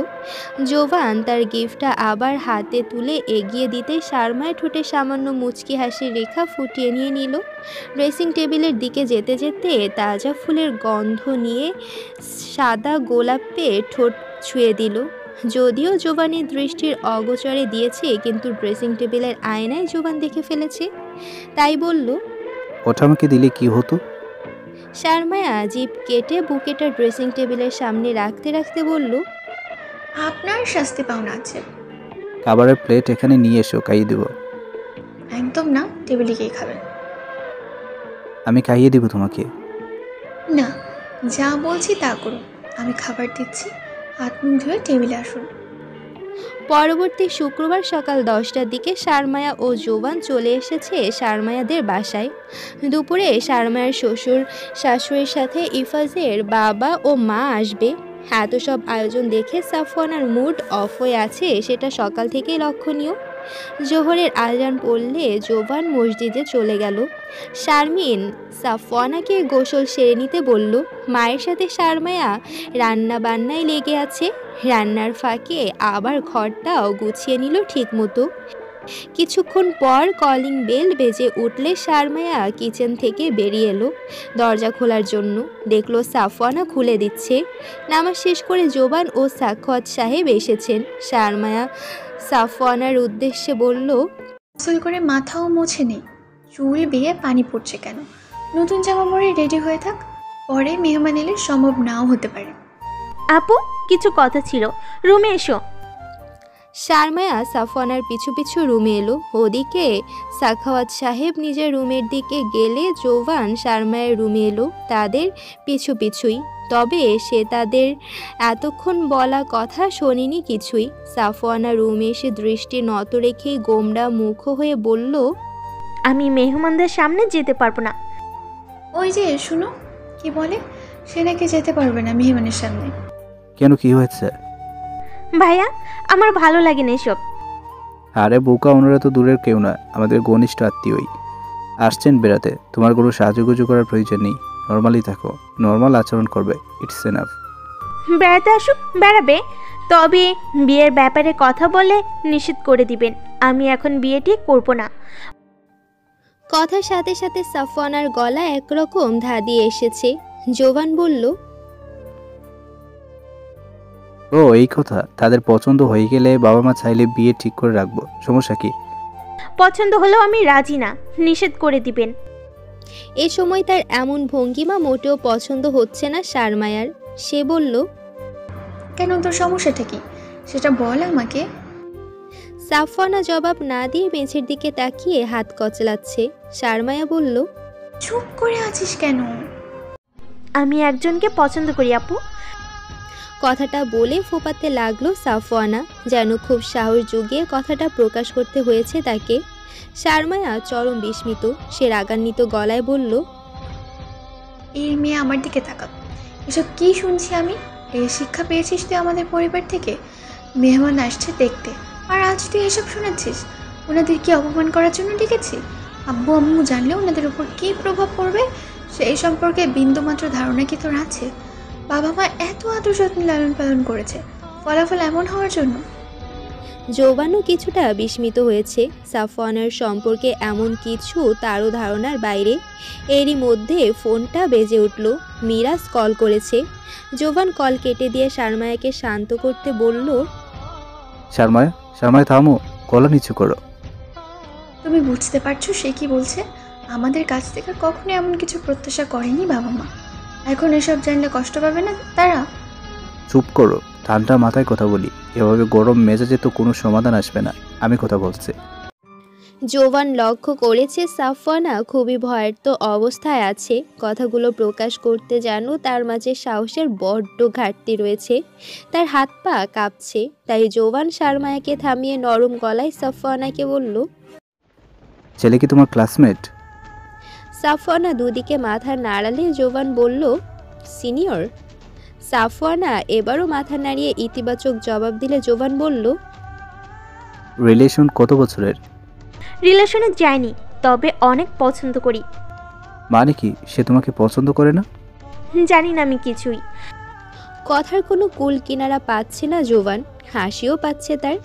জোবান তার গিফটটা আবার হাতে তুলে এগিয়ে দিতে শারমায় ঠোঁটে সামান্য মুচকি হাসির রেখা ফুটিয়ে নিয়ে নিল। ড্রেসিং টেবিলের দিকে যেতে যেতে তাজা ফুলের গন্ধ নিয়ে সাদা গোলাপে ঠোঁট ছুঁয়ে দিল। যদিও জোবানের দৃষ্টির অগোচরে দিয়েছে, কিন্তু ড্রেসিং টেবিলের আয়নায় জোবান দেখে ফেলেছে। তাই বলল, ওটা আমাকে দিলে কি হতো? শারমায়া জিভ কেটে বুকেটা ড্রেসিং টেবিলের সামনে রাখতে রাখতে বলল, আপনার শাস্তি পাওনা আছে। খাবারের প্লেট এখানে নিয়ে এসো, খাইয়ে দেবো। একদম না, টেবিলে গিয়ে খাবেন। আমি খাইয়ে দেবো তোমাকে। না, যা বলছি তা করুন। আমি খাবার দিচ্ছি, হাত মুখ ধুয়ে টেবিলে আসুন। পরবর্তী শুক্রবার সকাল 10টার দিকে শারমায়া ও জোবান চলে এসেছে শারমায়াদের বাসায়। দুপুরে শারমায়ার শ্বশুর শাশুড়ির সাথে ইফাজের বাবা ও মা আসবে। এত সব আয়োজন দেখে সাফওয়ানার মুড অফ হয়ে আছে, সেটা সকাল থেকেই লক্ষণীয়। জোহরের আজান পড়লে জোবান মসজিদে চলে গেল। শারমিন সাফওয়ানাকে গোসল সেরে নিতে বলল। মায়ের সাথে শারমায়া রান্না বান্নায় লেগে আছে। রান্নার ফাঁকে আবার ঘরটাও গুছিয়ে নিল ঠিক মতো। কিছুক্ষণ পর কলিং বেল বেজে উঠলে শারমায়া কিচেন থেকে বেরিয়ে এলো দরজা খোলার জন্য। দেখলো সাফওয়ানা খুলে দিচ্ছে। নামাজ শেষ করে জোবান ও সাখাওয়াত সাহেব এসেছেন। শারমায়া সাফওয়ানার উদ্দেশ্যে বলল, গোসল করে মাথাও মুছে নেই, চুল বেয়ে পানি পড়ছে কেন? নতুন জামা পরে রেডি হয়ে থাক, পরে মেহমান এলে সম্ভব নাও হতে পারে। আপু, কিছু কথা ছিল, রুমে এসো। শারমায়া সাফওয়ানার পিছু পিছু রুমে এলো। ওদিকে সাখাওয়াত সাহেব নিজের রুমের দিকে গেলে জোবান শারমায়ের রুমে এলো তাদের পিছু পিছুই। তবে সে তাদের এতক্ষণ বলা কথা শোনেনি কিছুই। সাফওয়ানা রুমে এসে দৃষ্টি নত রেখেই গোমড়া মুখ হয়ে বলল, আমি মেহমানদের সামনে যেতে পারবো না। ওই যে শুনো কি বলে, সে নাকি যেতে পারবে না মেহমানের সামনে। কেন, কি হয়েছে? ভাইয়া, আমার ভালো লাগে না এসব। আরে বোকা, ওনারা তো দূরের কেউ না, আমাদের ঘনিষ্ঠ আত্মীয়ই। আসছেন বেড়াতে, তোমার কোনো সাজুগুজু করার প্রয়োজন নেই। নর্মালি থাকো, নর্মাল আচরণ করবে, ইটস এনাফ। বেড়াতে আসুক, বেড়াবে, তবে বিয়ের ব্যাপারে কথা বলে নিষেধ করে দিবেন। আমি এখন বিয়ে ঠিক করবো না। কথার সাথে সাথে সাফওয়ানার গলা একরকম ধাঁধিয়ে এসেছে। জোবান বলল, ও এই কথা, তাদের পছন্দ হয়ে গেলে বাবা মা চাইলে বিয়ে ঠিক করে রাখবো, সমস্যা কি? পছন্দ হলেও আমি রাজি না, নিষেধ করে দিবেন। এ সময় তার এমন ভঙ্গিমা মোটেও পছন্দ হচ্ছে না শারমায়ার। সে বলল, কেন, তোর সমস্যাটা কি সেটা বল আমাকে। সাফওয়ানা জবাব না দিয়ে মেঝের দিকে তাকিয়ে হাত কচলাচ্ছে। শারমায়া বলল, চুপ করে আছিস কেন? আমি একজনকে পছন্দ করি আপু। কথাটা বলে ফোপাতে লাগলো সাফওয়ানা, যেন খুব সাহস জুগিয়ে কথাটা প্রকাশ করতে হয়েছে তাকে। শারমায়া চরম বিস্মিত। সে রাগান্বিত গলায় বলল, এই মেয়ে আমার দিকে তাকাও, এসব কি শুনছি আমি? এই শিক্ষা পেয়েছিস তুই আমাদের পরিবার থেকে? মেহমান আসছে দেখতে, আর আজ তুই এসব শোনাচ্ছিস? ওনাদের কি অপমান করার জন্য ডেকেছি? আব্বু আম্মু জানলে ওনাদের উপর কী প্রভাব পড়বে সেই সম্পর্কে বিন্দুমাত্র ধারণা কি তোর আছে? বাবা মা এত আদর যত্ন লালন পালন করেছে, ফলাফল এমন হওয়ার জন্য? জোবানও কিছুটা বিস্মিত হয়েছে। সাফওয়ানার সম্পর্কে এমন কিছু তারও ধারণার বাইরে। এরই মধ্যে ফোনটা বেজে উঠল। মিরাজ কল করেছে। জোবান কল কেটে দিয়ে শারমায়াকে শান্ত করতে বলল, শর্মায়, শর্মায় থামো, গলা নিচু করো। তুমি বুঝতে পারছো সে কি বলছে? আমাদের কাছ থেকে কখনো এমন কিছু প্রত্যাশা করেনি বাবা মা। এখন এসব জানলে কষ্ট পাবে না তারা? চুপ করো, ঠান্ডা মাথায় কথা বলি। এভাবে গরম মেজাজে তো কোনো সমাধান আসবে না। আমি কথা বলছি। জোবান লক্ষ্য করেছে সাফওয়ানা খুবই ভয়ার্ত অবস্থায় আছে। কথাগুলো প্রকাশ করতে যেন তার মাঝে সাহসের বড্ড ঘাটতি রয়েছে। তার হাত পা কাঁপছে। তাই জোবান শারমায়াকে থামিয়ে নরম গলায় সাফওয়ানাকে বলল, ছেলে কি তোমার ক্লাসমেট? সাফওয়ানা দুদিকে মাথা নাড়ালে জোবান বলল, সিনিয়র। সাফওয়ানা এবারও মাথা নাড়িয়ে ইতিবাচক জবাব দিলে জোবান বলল, রিলেশন কত বছরের? রিলেশনে যাইনি, তবে অনেক পছন্দ করি। মানে কি, সে তোমাকে পছন্দ করে না? জানি না আমি কিছুই। কথার কোনো কুল কিনারা পাচ্ছে না জোবান। হাসিও পাচ্ছে তার,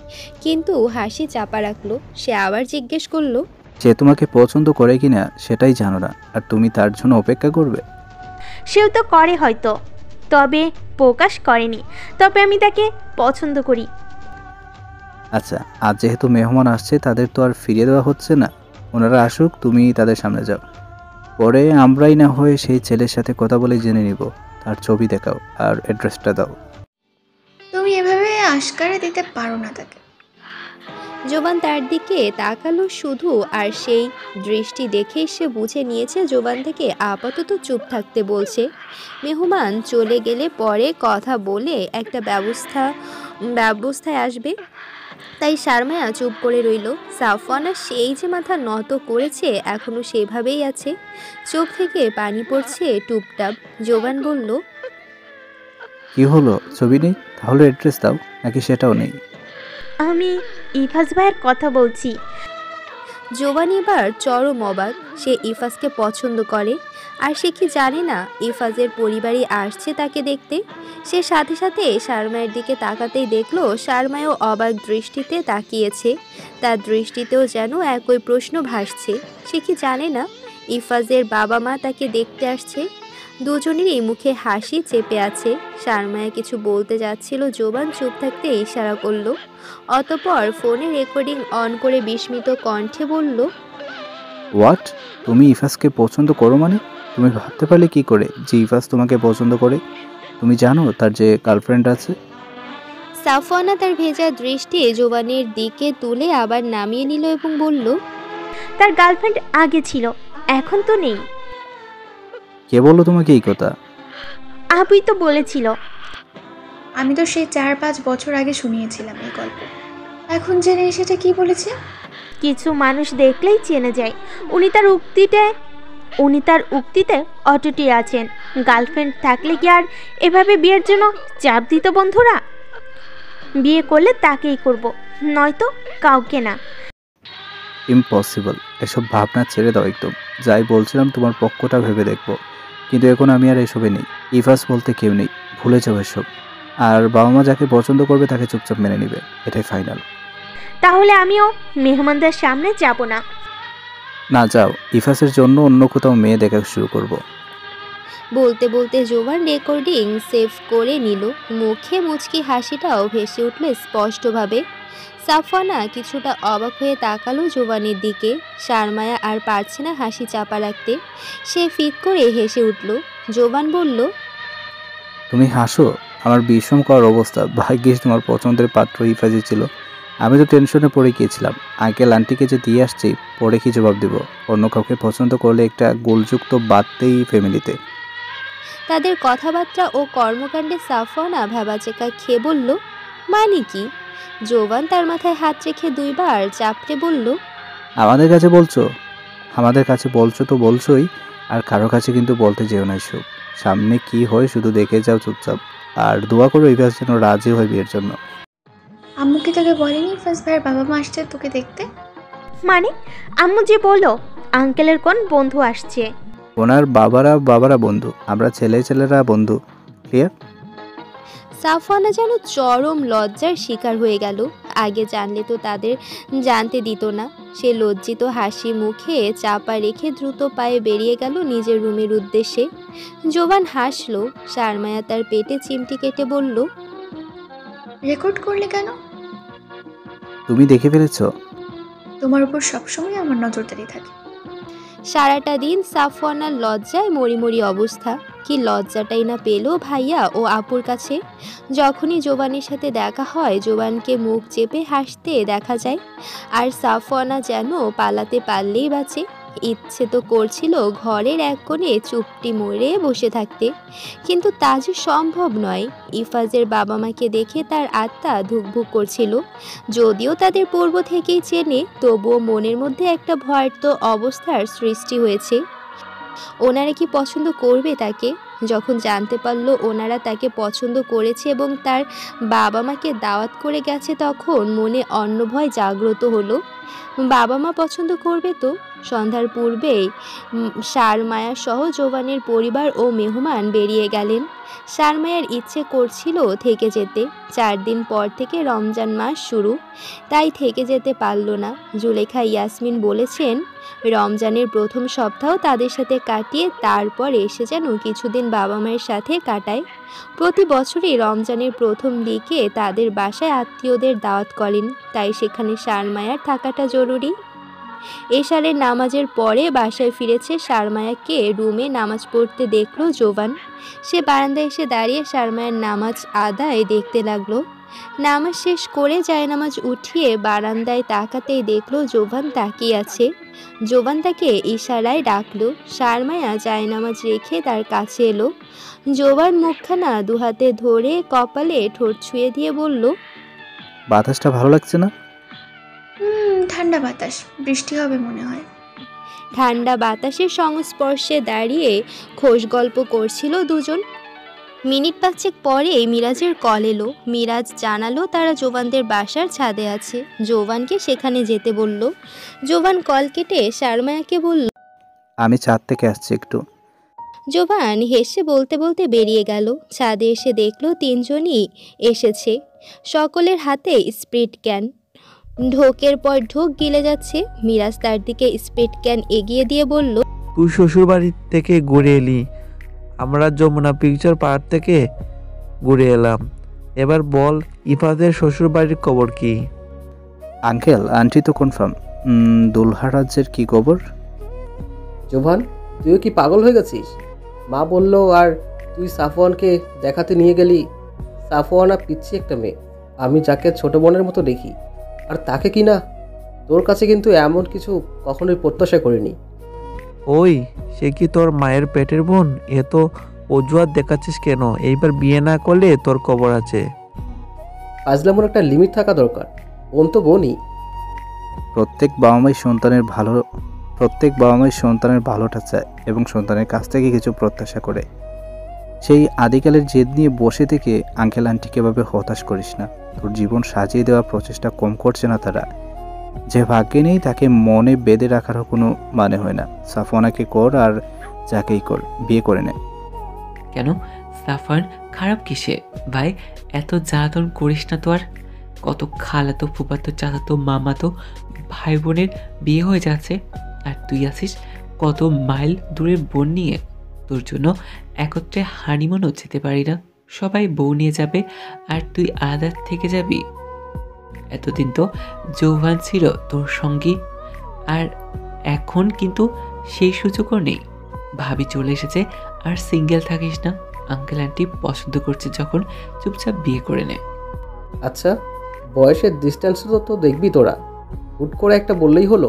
কিন্তু হাসি চাপা রাখলো। সে আবার জিজ্ঞেস করলো, সে তোমাকে পছন্দ করে কিনা সেটাই জানো না, আর তুমি তার জন্য অপেক্ষা করবে? সেও তো করে হয়তো, তবে প্রকাশ করেনি। তবে আমি তাকে পছন্দ করি। আচ্ছা, আজ যেহেতু মেহমান আসছে, তাদের তো আর ফিরিয়ে দেওয়া হচ্ছে না। ওনারা আসুক, তুমি তাদের সামনে যাও। পরে আমরাই না হয়ে সেই ছেলের সাথে কথা বলে জেনে নিব। তার ছবি দেখাও আর অ্যাড্রেসটা দাও। তুমি এভাবে আশকারা দিতে পারো না তাকে। জোবান তার দিকে তাকালো শুধু, আর সেই দৃষ্টি দেখেই সে বুঝে নিয়েছে জোবান থেকে আপাতত চুপ থাকতে বলছে। মেহমান চলে গেলে পরে কথা বলে একটা ব্যবস্থায় আসবে। তাই শারমায়া চুপ করে রইল। সাফওয়ানা সেই যে মাথা নত করেছে এখনো সেভাবেই আছে। চোখ থেকে পানি পড়ছে টুপটাপ। জোবান বলল, কি হলো, ছবি নেই? তাহলে অ্যাড্রেস দাও, নাকি সেটাও নেই? আমি ইফাজ ভাইয়ের কথা বলছি। জোবান এবার চরম অবাক। সে ইফাজকে পছন্দ করে, আর সে কি জানে না ইফাজের পরিবারই আসছে তাকে দেখতে। সে সাথে সাথে শারমায়ের দিকে তাকাতেই দেখলো শারমায়ও অবাক দৃষ্টিতে তাকিয়েছে। তার দৃষ্টিতেও যেন একই প্রশ্ন ভাসছে। সে কি জানে না ইফাজের বাবা মা তাকে দেখতে আসছে? দুজনেরই মুখে হাসি চেপে আছে। শারমায়া কিছু বলতে যাচ্ছিল, জোবান চুপ থাকতে ইশারা করলো। অতঃপর ফোনে রেকর্ডিং অন করে বিস্মিত কণ্ঠে বলল, হোয়াট? তুমি ইফাজকে পছন্দ করো মানে? তুমি ভাবতে পারলে কি করে যে ইফাজ তোমাকে পছন্দ করে? তুমি জানো তার যে গার্লফ্রেন্ড আছে? সাফওয়ানা তার ভেজা দৃষ্টি জোবানের দিকে তুলে আবার নামিয়ে নিল এবং বলল, তার গার্লফ্রেন্ড আগে ছিল, এখন তো নেই। কে বললো তোমাকে এই কথা? আবুই তো বলেছিল। আমি তো সেই 4-5 বছর আগে শুনিয়েছিলাম এই গল্প, এখন জেনে সেটা কি বলেছে? কিছু মানুষ দেখলেই চেনে যায়। উনি তার উক্তিতে অটুটি আছেন। গার্লফ্রেন্ড থাকলে কি আর এভাবে বিয়ের জন্য চাপ দিত বন্ধুরা? বিয়ে করলে তাকেই করব, নয়তো কাউকে না। ইম্পসিবল, এসব ভাবনা ছেড়ে দাও একদম। যাই বলছিলাম তোমার পক্ষটা ভেবে দেখবো, কিন্তু এখন আমি আর এসবে নেই। ইফাস বলতে কেউ নেই, ভুলে যাও এসব। আর বাবা মা যাকে পছন্দ করবে তাকে চুপচাপ মেনে নিবে, এটাই ফাইনাল। তাহলে আমিও মেহমানদের সামনে যাব না। না যাও, ইফাসের জন্য অন্য কোথাও মেয়ে দেখা শুরু করব। বলতে বলতে জোবান রেকর্ডিং সেভ করে নিল। মুখে মুচকি হাসিটাও ভেসে উঠল স্পষ্টভাবে। সাফওয়ানা কিছুটা অবাক হয়ে তাকালো জোবানের দিকে। শারমায়া আর পারছে না হাসি চাপা রাখতে, সে ফিক করে হেসে উঠল। জোবান বলল, তুমি হাসো? আমার বিষম করার অবস্থা। ভাগ্যিস তোমার পছন্দের পাত্র ইফাজি ছিল। আমি তো টেনশনে পড়ে গিয়েছিলাম। আঙ্কেল আন্টিকে যে দিয়ে আসছি, পরে কি জবাব দেব? অন্য কাউকে পছন্দ করলে একটা গোলযুক্ত বাদতেই ফ্যামিলিতে। তাদের কথাবার্তা ও কর্মকাণ্ডে সাফওয়ানা ভ্যাবাচেকা খেয়ে বলল, মানে কি? জোবান তার মাথায় হাত রেখে দুইবার চাপড়ে বলল, আমাদের কাছে বলছো তো বলছোই, আর কারো কাছে কিন্তু বলতে যেও না এসব। সামনে কি হয় শুধু দেখে যাও চুপচাপ, আর দোয়া করো ইফাস যেন রাজি হয় বিয়ের জন্য। আম্মু কি তোকে বলেনি ফার্স্ট ভাইয়ের বাবা মা আসছে তোকে দেখতে? মানে আম্মু যে বলল আঙ্কেলের কোন বন্ধু আসছে। ওনার বাবারা বন্ধু, আমরা ছেলেরা বন্ধু। ক্লিয়ার? সাফওয়ানা যেন চরম লজ্জার শিকার হয়ে গেল। আগে জানলে তো তাদের জানতে দিত না। সে লজ্জিত হাসি মুখে চাপা রেখে দ্রুত পায়ে বেরিয়ে গেল নিজের রুমের উদ্দেশ্যে। জোবান হাসলো। শারমায়া তার পেটে চিমটি কেটে বলল, রেকর্ড করলে কেন? তুমি দেখে ফেলেছো? তোমার উপর সবসময় আমার নজরদারি থাকে। সারাটা দিন সাফওয়ানার লজ্জায় মরিমরি অবস্থা। কি লজ্জাটাই না পেল ভাইয়া ও আপুর কাছে। যখনই জোবানের সাথে দেখা হয় জোবানকে মুখ চেপে হাসতে দেখা যায়, আর সাফওয়ানা যেন পালাতে পারলেই বাঁচে। ইচ্ছে তো করছিল ঘরের এক কোণে চুপটি মরে বসে থাকতে, কিন্তু তা যে সম্ভব নয়। ইফাজের বাবা মাকে দেখে তার আত্মা ধুকভুক করছিল। যদিও তাদের পূর্ব থেকেই চেনে, তবুও মনের মধ্যে একটা ভয়ার্ত অবস্থার সৃষ্টি হয়েছে। ওনারা কি পছন্দ করবে তাকে? যখন জানতে পারলো ওনারা তাকে পছন্দ করেছে এবং তার বাবা মাকে দাওয়াত করে গেছে, তখন মনে অন্য ভয় জাগ্রত হলো। বাবা মা পছন্দ করবে তো? সন্ধ্যার পূর্বেই শারমায়া সহ জোবানের পরিবার ও মেহমান বেরিয়ে গেলেন। শারমায়ার ইচ্ছে করছিল থেকে যেতে। 4 দিন পর থেকে রমজান মাস শুরু, তাই থেকে যেতে পারল না। জুলেখা ইয়াসমিন বলেছেন রমজানের প্রথম সপ্তাহ তাদের সাথে কাটিয়ে তারপর এসে যেন কিছুদিন বাবা মায়ের সাথে কাটায়। প্রতি বছরই রমজানের প্রথম দিকে তাদের বাসায় আত্মীয়দের দাওয়াত করেন, তাই সেখানে শারমায়ার থাকাটা জরুরি। এশারের নামাজের পরে বাসায় ফিরেছে শারমায়াকে রুমে নামাজ পড়তে দেখলো জোবান। সে বারান্দায় এসে দাঁড়িয়ে শারমায়ার নামাজ আদায় দেখতে লাগলো। নামাজ শেষ করে জায়নামাজ উঠিয়ে বারান্দায় তাকাতেই দেখলো জোবান তাকিয়ে আছে। জোবান তাকে ইশারায় ডাকলো। শারমায়া জায়নামাজ রেখে তার কাছে এলো। জোবান মুখখানা দুহাতে ধরে কপালে ঠোঁট ছুঁয়ে দিয়ে বলল, বাতাসটা ভালো লাগছে না? ঠান্ডা বাতাস, বৃষ্টি হবে মনে হয়। ঠান্ডা বাতাসের সংস্পর্শে দাঁড়িয়ে খোশ গল্প করছিল দুজন। মিনিট 5 পরেই মিরাজের কল এলো। মিরাজ জানালো তারা জোবানদের বাসার ছাদে আছে। জোবানকে সেখানে যেতে বলল। জোবান কল কেটে শারমায়াকে বলল, আমি ছাদ থেকে আসছি একটু। জোবান হেসে বলতে বলতে বেরিয়ে গেল। ছাদে এসে দেখলো 3 জনই এসেছে। সকলের হাতে স্প্রিট ক্যান। ঢোকের পর ঢোক গিলে যাচ্ছে। মিরাজ তার দিকে স্প্রিট ক্যান এগিয়ে দিয়ে বলল, তুই শ্বশুরবাড়ি থেকে ঘুরে এলি, আমরা যমুনা পিকচার পার্ক থেকে ঘুরে এলাম। এবার বল ইফাদের শ্বশুরবাড়ির খবর কি? আঙ্কেল আন্টি তো কনফার্ম। দুলহা রাজ্যের কি খবর? জোভান, তুইও কি পাগল হয়ে গেছিস? মা বললো আর তুই সাফওয়ানকে দেখাতে নিয়ে গেলি। সাফওয়ানা পিচ্ছি একটা মেয়ে, আমি যাকে ছোট বোনের মতো দেখি, আর তাকে কি না। তোর কাছে কিন্তু এমন কিছু কখনোই প্রত্যাশা করিনি। ওই, সে কি তোর মায়ের পেটের বোন? এ তো অজুহাত দেখাচ্ছিস কেন? এইবার বিয়ে না করলে তোর কবর আছে। ফাজলামোর একটা লিমিট থাকা দরকার। বোন তো বোনই। প্রত্যেক বাবা মাই সন্তানের ভালোটা চায় এবং সন্তানের কাছ থেকে কিছু প্রত্যাশা করে। সেই আদিকালের জেদ নিয়ে বসে থেকে আঙ্কেল আন্টিকে এভাবে হতাশ করিস না। তোর জীবন সাজিয়ে দেওয়ার প্রচেষ্টা কম করছে না তারা। যে ভাগ্যে নেই তাকে মনে বেঁধে রাখারও কোনো মানে হয় না। সাফওয়ানাকে কর, আর যাকেই কর বিয়ে করে নে। কেন সাফার খারাপ কিসে ভাই? এত জ্বালাতন করিস না তো। আর কত খালাতো ফুফাতো চাচাতো মামাতো ভাই বোনের বিয়ে হয়ে যাচ্ছে, আর তুই আসিস কত মাইল দূরের বোন নিয়ে। তোর জন্য একত্রে হানিমুনও যেতে পারি না। সবাই বউ নিয়ে যাবে আর তুই আলাদা থেকে যাবি। এতদিন তো যৌবন ছিল তোর সঙ্গী, আর এখন কিন্তু সেই সুযোগও নেই। ভাবি চলে এসেছে আর সিঙ্গেল থাকিস না। আঙ্কেল আন্টি পছন্দ করছে যখন, চুপচাপ বিয়ে করে নে। আচ্ছা, বয়সের ডিস্টেন্স তো দেখবি তোরা। হুট করে একটা বললেই হলো।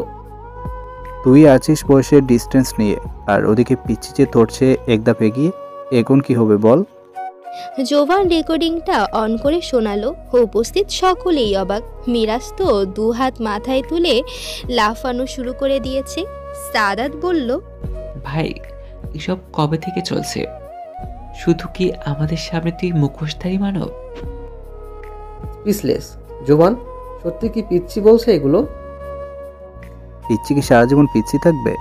তুই আছিস বয়সের ডিস্টেন্স নিয়ে, আর ওদিকে পিচ্ছি যে ধরছে একদাপ এগিয়ে। এখন কি হবে বল? জোবান রেকর্ডিংটা অন করে শোনালো। উপস্থিত সকলেই অবাক। মিরাজ তো দুহাত মাথায় তুলে লাফানো শুরু করে দিয়েছে। সাদাত বলল, ভাই এসব কবে থেকে চলছে? শুধু কি আমাদের সামনে তুই মুখোশধারী মানব? স্পিচলেস। জোবান, সত্যি কি পিচ্ছি বলছে এগুলো? পিচ্ছি কি সারা জীবন পিচ্ছি থাকবে?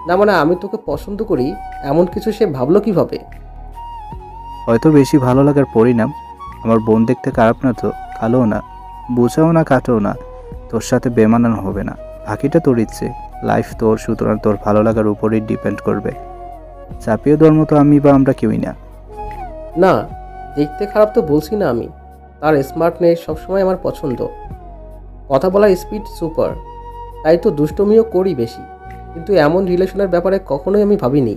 না মানে আমি তোকে পছন্দ করি এমন কিছু সে ভাবলো কিভাবে? হয়তো বেশি ভালো লাগার পরিণাম। আমার বোন দেখতে খারাপ না তো, কালোও না, বোঝাও না, কাটাও না। তোর সাথে বেমানানো হবে না। বাকিটা তোর ইচ্ছে, লাইফ তোর, সুতরাং তোর ভালো লাগার উপরেই ডিপেন্ড করবে। চাপিয়ে দেওয়ার মতো আমি বা আমরা কেউই না। না, দেখতে খারাপ তো বলছি না আমি। তার স্মার্টনেস সবসময় আমার পছন্দ। কথা বলার স্পিড সুপার। তাই তো দুষ্টমিও করি বেশি, কিন্তু এমন রিলেশনের ব্যাপারে কখনোই আমি ভাবিনি।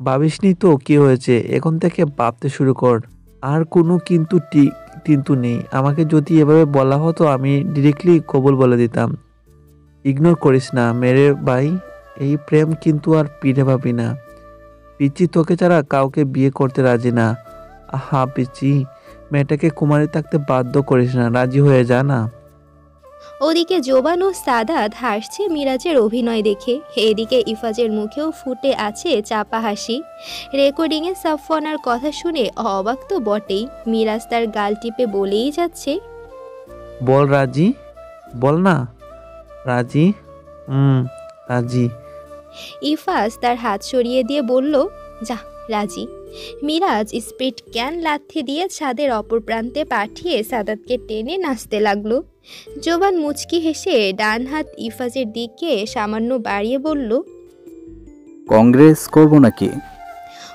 ভাবিসনি তো কি হয়েছে? এখন থেকে ভাবতে শুরু কর। আর কোনো কিন্তু নেই। আমাকে যদি এভাবে বলা হতো আমি ডিরেক্টলি কবুল বলে দিতাম। ইগনোর করিস না মেরে ভাই। এই প্রেম কিন্তু আর পিঠে ভাবি না। পিচ্ছি তোকে ছাড়া কাউকে বিয়ে করতে রাজি না। আহা পিচ্ছি, মেয়েটাকে কুমারী থাকতে বাধ্য করিস না, রাজি হয়ে যা না। ওদিকে জোবান ও সাদাত হাসছে মিরাজের অভিনয় দেখে। এদিকে ইফাজের মুখেও ফুটে আছে চাপা হাসি। রেকর্ডিংয়ে সাফওয়ানার কথা শুনে অবাক তো বটেই। মিরাজ তার গাল টিপে বলেই যাচ্ছে, বল রাজি, বল না রাজি। রাজি। ইফাজ তার হাত সরিয়ে দিয়ে বলল, যা রাজি। মিরাজ স্পিড ক্যান লাথি দিয়ে ছাদের অপর প্রান্তে পাঠিয়ে সাদাতকে টেনে নাচতে লাগলো। জোবান মুচকি হেসে ডান হাত ইফাজের দিকে সামান্য বাড়িয়ে বলল, কংগ্রেস করবো নাকি?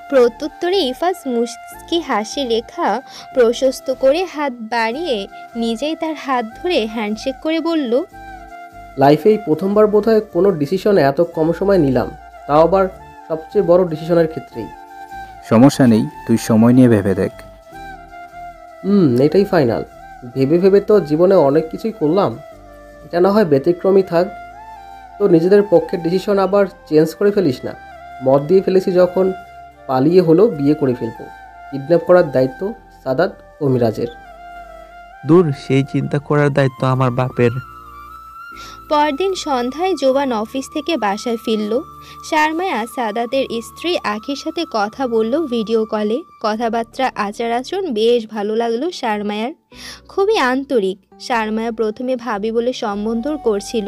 প্রত্যুত্তরে ইফাজ মুচকি হাসি রেখা প্রশস্ত করে হাত বাড়িয়ে নিজেই তার হাত ধরে হ্যান্ডশেক করে বলল, লাইফে এই প্রথমবার বোধহয় কোনো ডিসিশন এত কম সময় নিলাম, তাও আবার সবচেয়ে বড় ডিসিশনের ক্ষেত্রেই। সমস্যা নেই, তুই সময় নিয়ে ভেবে দেখ। এটাই ফাইনাল। ভেবে ভেবে তো জীবনে অনেক কিছুই করলাম, এটা না হয় ব্যতিক্রমী থাক। তো নিজেদের পক্ষের ডিসিশন আবার চেঞ্জ করে ফেলিস না। মত দিয়ে ফেলেছি যখন, পালিয়ে হলেও বিয়ে করে ফেলবো। কিডন্যাপ করার দায়িত্ব সাদাত ও মিরাজের। দূর, সেই চিন্তা করার দায়িত্ব আমার বাপের। পরদিন সন্ধ্যায় জোবান অফিস থেকে বাসায় ফিরল। শারমায়া সাদাতের স্ত্রী আখির সাথে কথা বলল ভিডিও কলে। কথাবার্তা আচার আচরণ বেশ ভালো লাগলো শারমায়ার, খুবই আন্তরিক। শারমায়া প্রথমে ভাবি বলে সম্বোধন করছিল,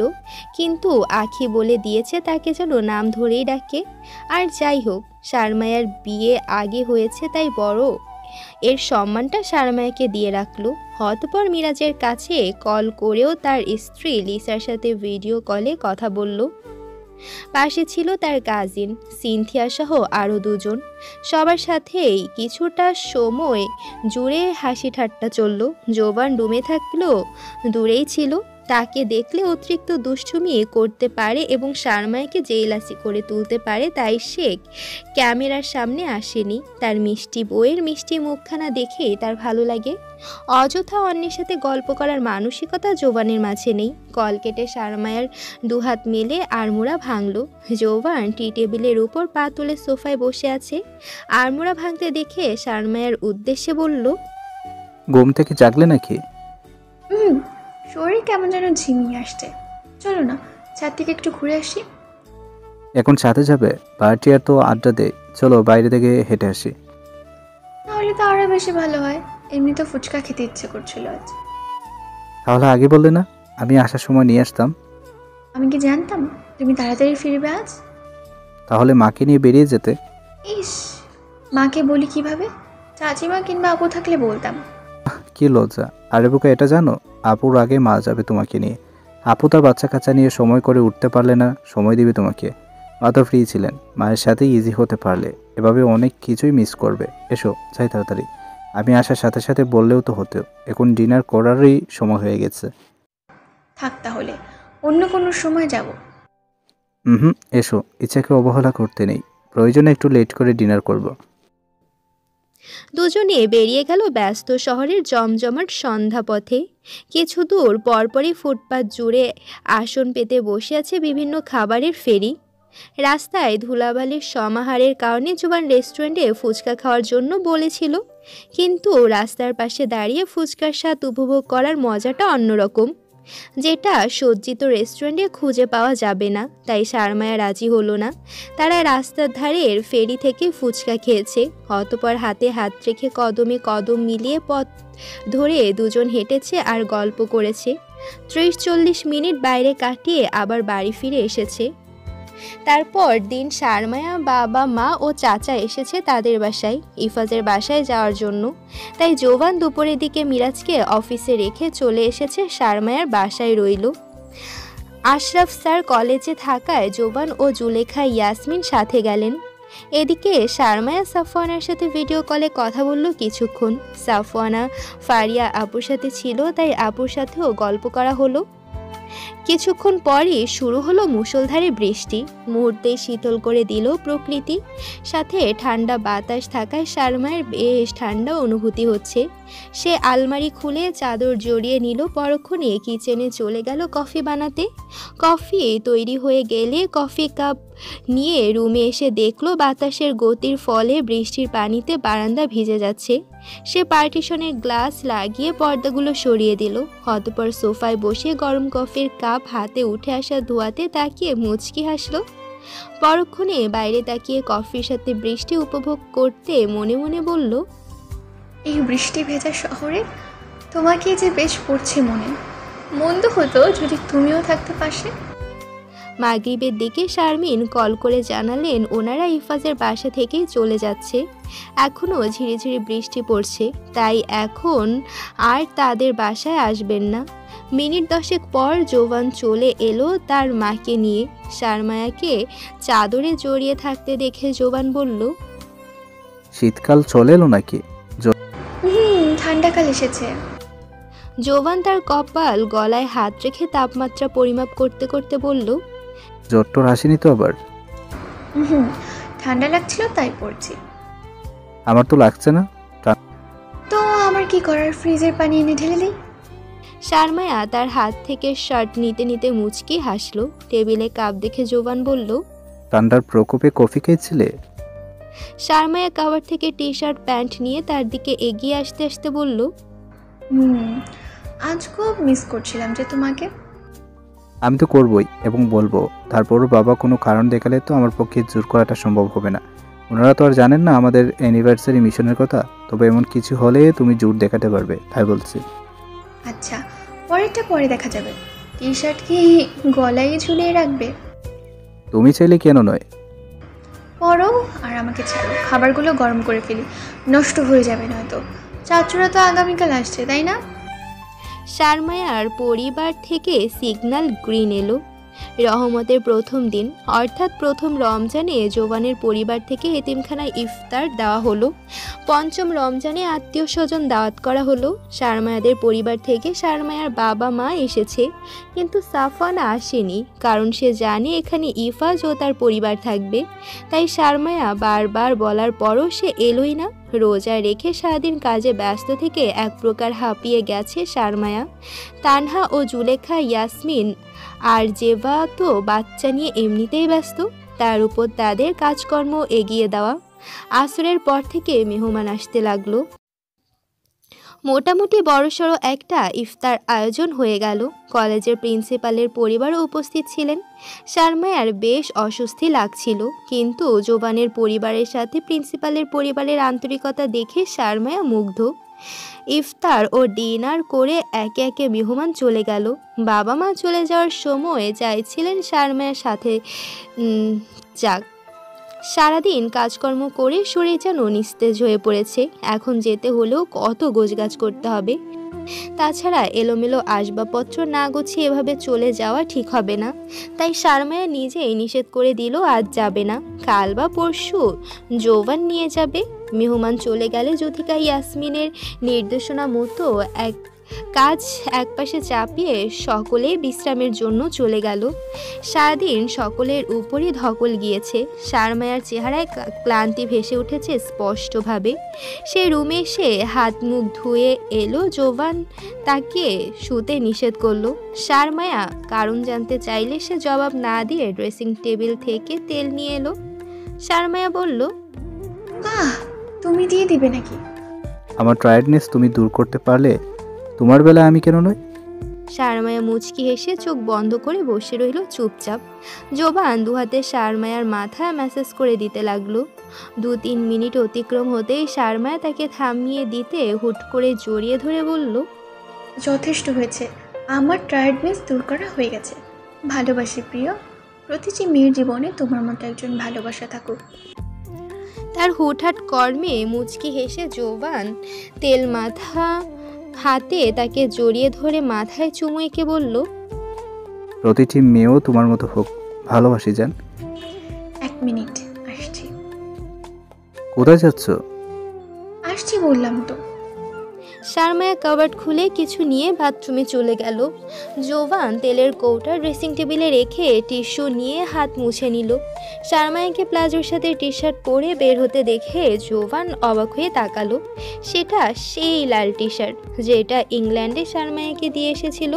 কিন্তু আখি বলে দিয়েছে তাকে যেন নাম ধরেই ডাকে। আর যাই হোক, শারমায়ার বিয়ে আগে হয়েছে তাই বড় এর সম্মানটা শারমায়াকে দিয়ে রাখলো। হতপর মিরাজের কাছে কল করেও তার স্ত্রী লিসার সাথে ভিডিও কলে কথা বলল। পাশে ছিল তার কাজিন সিনথিয়া সহ আরও দুজন। সবার সাথেই কিছুটা সময় জুড়ে হাসি ঠাট্টা চলল। জোবান রুমে থাকলেও দূরেই ছিল। তাকে দেখলে অতিরিক্ত দুষ্টুমি করতে পারে এবং শারমায়াকে জেলাসি করে তুলতে পারে, তাই সে ক্যামেরার সামনে আসেনি। তার মিষ্টি বউয়ের মিষ্টি মুখখানা দেখেই তার ভালো লাগে। অযথা অন্যের সাথে গল্প করার মানসিকতা জোবানের মাঝে নেই। কল কেটে শারমায়ার দুহাত মেলে আড়মোড়া ভাঙল। জোবান টি টেবিলের উপর পা তুলে সোফায় বসে আছে। আড়মোড়া ভাঙতে দেখে শারমায়ার উদ্দেশ্যে বলল, ঘুম থেকে জাগলে নাকি? শরীর কেমন যেন ঝিমিয়ে আসছে। চলো না ছাদ থেকে একটু ঘুরে আসি। এখন সাথে যাবে? পার্টি আর তো আড্ডা দে, চলো বাইরে থেকে হেঁটে আসি। তাহলে তো আরো বেশি ভালো হয়, এমনি তো ফুচকা খেতে ইচ্ছে করছিল আজ। তাহলে আগে বললে না, আমি আসার সময় নিয়ে আসতাম। আমি কি জানতাম তুমি তাড়াতাড়ি ফিরবে আজ? তাহলে মাকে নিয়ে বেরিয়ে যেতে। ইস, মাকে বলি কিভাবে? চাচিমা কিংবা আপু থাকলে বলতাম। কি লজ্জা! আরে বোকা, এটা জানো আপুর আগে মা যাবে তোমাকে নিয়ে। আপু তার বাচ্চা কাচ্চা নিয়ে সময় করে উঠতে পারলে না, সময় দিবে তোমাকে। মা তো ফ্রি ছিলেন, মায়ের সাথে ইজি হতে পারলে এভাবে অনেক কিছুই মিস করবে। এসো যাই তাড়াতাড়ি, আমি আসার সাথে সাথে বললেও তো হতো। এখন ডিনার করারই সময় হয়ে গেছে। থাক তাহলে, অন্য কোনো সময় যাব। এসো, ইচ্ছাকে অবহেলা করতে নেই, প্রয়োজনে একটু লেট করে ডিনার করব। দুজনে বেরিয়ে গেল ব্যস্ত শহরের জমজমাট সন্ধ্যাপথে। কিছু দূর পরপরই ফুটপাত জুড়ে আসন পেতে বসে আছে বিভিন্ন খাবারের ফেরি। রাস্তায় ধুলাবালির সমাহারের কারণে জোবান রেস্টুরেন্টে ফুচকা খাওয়ার জন্য বলেছিল, কিন্তু রাস্তার পাশে দাঁড়িয়ে ফুচকার স্বাদ উপভোগ করার মজাটা অন্যরকম, যেটা সজ্জিত রেস্টুরেন্টে খুঁজে পাওয়া যাবে না। তাই শারমায়া রাজি হলো না। তারা রাস্তার ধারের ফেরি থেকে ফুচকা খেয়েছে। অতপর হাতে হাত রেখে কদমে কদম মিলিয়ে পথ ধরে দুজন হেঁটেছে আর গল্প করেছে। 30-40 মিনিট বাইরে কাটিয়ে আবার বাড়ি ফিরে এসেছে। তারপর দিন শারমায়া বাবা মা ও চাচা এসেছে তাদের বাসায় ইফাজের বাসায় যাওয়ার জন্য। তাই জোবান দুপুরের দিকে মিরাজকে অফিসে রেখে চলে এসেছে শারমায়ার বাসায় রইল। আশরাফ স্যার কলেজে থাকায় জোবান ও জুলেখা ইয়াসমিন সাথে গেলেন। এদিকে শারমায়া সাফওয়ানের সাথে ভিডিও কলে কথা বলল কিছুক্ষণ। সাফওয়ানা ফারিয়া আপুর সাথে ছিল, তাই আপুর সাথেও গল্প করা হলো। কিছুক্ষণ পরই শুরু হলো মুষলধারে বৃষ্টি। মুহূর্তেই শীতল করে দিল প্রকৃতি। সাথে ঠান্ডা বাতাস থাকায় শারমায়ের বেশ ঠান্ডা অনুভূতি হচ্ছে। সে আলমারি খুলে চাদর জড়িয়ে নিল। পরক্ষণে কিচেনে চলে গেল কফি বানাতে। কফি তৈরি হয়ে গেলে কফি কাপ নিয়ে রুমে এসে দেখলো বাতাসের গতির ফলে বৃষ্টির পানিতে বারান্দা ভিজে যাচ্ছে। সে পার্টিশনের গ্লাস লাগিয়ে পর্দাগুলো সরিয়ে দিল। অতঃপর সোফায় বসে গরম কফির কাপ হাতে উঠে আসা ধোয়াতে তাকিয়ে মুচকি হাসলো। পরক্ষণে বাইরে তাকিয়ে কফির সাথে বৃষ্টি উপভোগ করতে মনে মনে বলল, এই বৃষ্টি ভেজা শহরে তোমাকে যে বেশ পড়ছে মনে। মন্দ হতো যদি তুমিও থাকতে পাশে। মাগরিবের দিকে শারমিন কল করে জানালেন ওনারা ইফাজের বাসা থেকেই চলে যাচ্ছে। এখনও ঝিরিঝিরি বৃষ্টি পড়ছে, তাই এখন আর তাদের বাসায় আসবেন না। মিনিট 10 পর জোবান চলে এলো তার মাকে নিয়ে। শারমায়াকে চাদরে জড়িয়ে থাকতে দেখে জোবান বলল, শীতকাল চলে এলো নাকি? ঠান্ডাকাল এসেছে। জোবান তার কপাল গলায় হাত রেখে তাপমাত্রা পরিমাপ করতে করতে বলল, জ্বর টর আসেনি তো আবার? ঠান্ডা লাগছিল তাই পড়ছি। আমার তো লাগছে না। তো আমার কি করার, ফ্রিজের পানি এনে ঢেলে দিই? শারমায়া তার হাত থেকে শার্ট নিতে নিতে মুচকি হাসলো। টেবিলে কাপ দেখে জোবান বলল, ঠান্ডার প্রকোপে কফি খেয়েছিলে? শারমায়া কাভার থেকে টি শার্ট প্যান্ট নিয়ে তার দিকে এগিয়ে আসতে আসতে বলল, আজ খুব মিস করছিলাম যে তোমাকে। আমি তো করবই এবং বলবো। তারপরও বাবা কোনো কারণ দেখালে তো আমার পক্ষে জোর করাটা সম্ভব হবে না। ওনারা তো আর জানেন না আমাদের অ্যানিভার্সারি মিশনের কথা। তবে এমন কিছু হলে তুমি জোর দেখাতে পারবে, তাই বলছি। আচ্ছা, পরেরটা পরে দেখা যাবে। টি শার্ট কি গলায় ঝুলিয়ে রাখবে? তুমি চাইলে কেন নয়। পরো আর আমাকে ছাড়ো, খাবারগুলো গরম করে ফেলি, নষ্ট হয়ে যাবে নয়তো। চাচুরা তো আগামীকাল আসছে, তাই না? শারমায়ার পরিবার থেকে সিগন্যাল গ্রিন এলো। রহমতের প্রথম দিন অর্থাৎ প্রথম রমজানে জোবানের পরিবার থেকে এতিমখানায় ইফতার দেওয়া হলো। পঞ্চম রমজানে আত্মীয় স্বজন দাওয়াত করা হলো। সারমায়াদের পরিবার থেকে সারমায়ার বাবা মা এসেছে, কিন্তু সাফওয়ানা আসেনি, কারণ সে জানে এখানে ইফাজ ও তার পরিবার থাকবে। তাই সারমায়া বারবার বলার পরও সে এলোই না। রোজা রেখে সারাদিন কাজে ব্যস্ত থেকে এক প্রকার হাঁপিয়ে গেছে সারমায়া। তানহা ও জুলেখা, ইয়াসমিন আর জেবা তো বাচ্চা নিয়ে এমনিতেই ব্যস্ত, তার উপর তাদের কাজকর্ম এগিয়ে দেওয়া। আসরের পর থেকে মেহমান আসতে লাগলো। মোটামুটি বড়সড় একটা ইফতার আয়োজন হয়ে গেল। কলেজের প্রিন্সিপালের পরিবারও উপস্থিত ছিলেন। সারমায়ার বেশ অস্বস্তি লাগছিল, কিন্তু জোবানের পরিবারের সাথে প্রিন্সিপালের পরিবারের আন্তরিকতা দেখে সারমায়া মুগ্ধ। ইফতার ও ডিনার করে একে একে মেহমান চলে গেল। বাবা মা চলে যাওয়ার সময় চাইছিলেন সারমায়ার সাথে যাক। সারাদিন কাজকর্ম করে শরীর যেন নিস্তেজ হয়ে পড়েছে। এখন যেতে হলেও কত গোছগাছ করতে হবে। তাছাড়া এলোমেলো আসবাবপত্র না গুছিয়ে এভাবে চলে যাওয়া ঠিক হবে না। তাই সারমায়া নিজেই নিষেধ করে দিল আজ যাবে না, কাল বা পরশু জোবান নিয়ে যাবে। মেহমান চলে গেলে যুথিকা ইয়াসমিনের নির্দেশনা মতো কাজ একপাশে চাপিয়ে সকলে বিশ্রামের জন্য চলে গেল। সারাদিন সকলের উপরই ধকল গিয়েছে। সারমায়ার চেহারায় ক্লান্তি ভেসে উঠেছে স্পষ্টভাবে। সে রুমে এসে হাত মুখ ধুয়ে এলো। জোবান তাকে শুতে নিষেধ করলো। সারমায়া কারণ জানতে চাইলে সে জবাব না দিয়ে ড্রেসিং টেবিল থেকে তেল নিয়ে এলো। সারমায়া বলল, তুমি দিয়ে দিবে নাকি? আমার টায়ার্ডনেস তুমি দূর করতে পারলে তোমার বেলায় আমি কেন নয়? সারমায়া মুচকি হেসে চোখ বন্ধ করে বসে রইল চুপচাপ। জোবান দুহাতে সারমায়ার মাথা ম্যাসাজ করে দিতে লাগলো। 2-3 মিনিট অতিক্রম হতেই সারমায়া তাকে থামিয়ে দিতে হুট করে জড়িয়ে ধরে বলল, যথেষ্ট হয়েছে, আমার টায়ার্ডনেস দূর করা হয়ে গেছে। ভালোবাসি প্রিয়, প্রতিটি মেয়ের জীবনে তোমার মতো একজন ভালোবাসা থাকুক। তার হুটহাট কর্মে মুচকি হেসে জোবান তেল মাথা হাতে তাকে জড়িয়ে ধরে মাথায় চুমু এঁকে বলল, প্রতিটি মেয়েও তোমার মতো হোক, ভালোবাসি জান। 1 মিনিট, আসছি। কোথায় যাচ্ছ? আসছি বললাম তো। সারমায়া কাবার্ড খুলে কিছু নিয়ে বাথরুমে চলে গেল। জোবান তেলের কৌটা ড্রেসিং টেবিলে রেখে টিস্যু নিয়ে হাত মুছে নিল। সারমায়াকে প্লাজোর সাথে টি শার্ট পরে বের হতে দেখে জোবান অবাক হয়ে তাকালো। সেটা সেই লাল টি শার্ট যেটা ইংল্যান্ডে সারমায়াকে দিয়ে এসেছিল।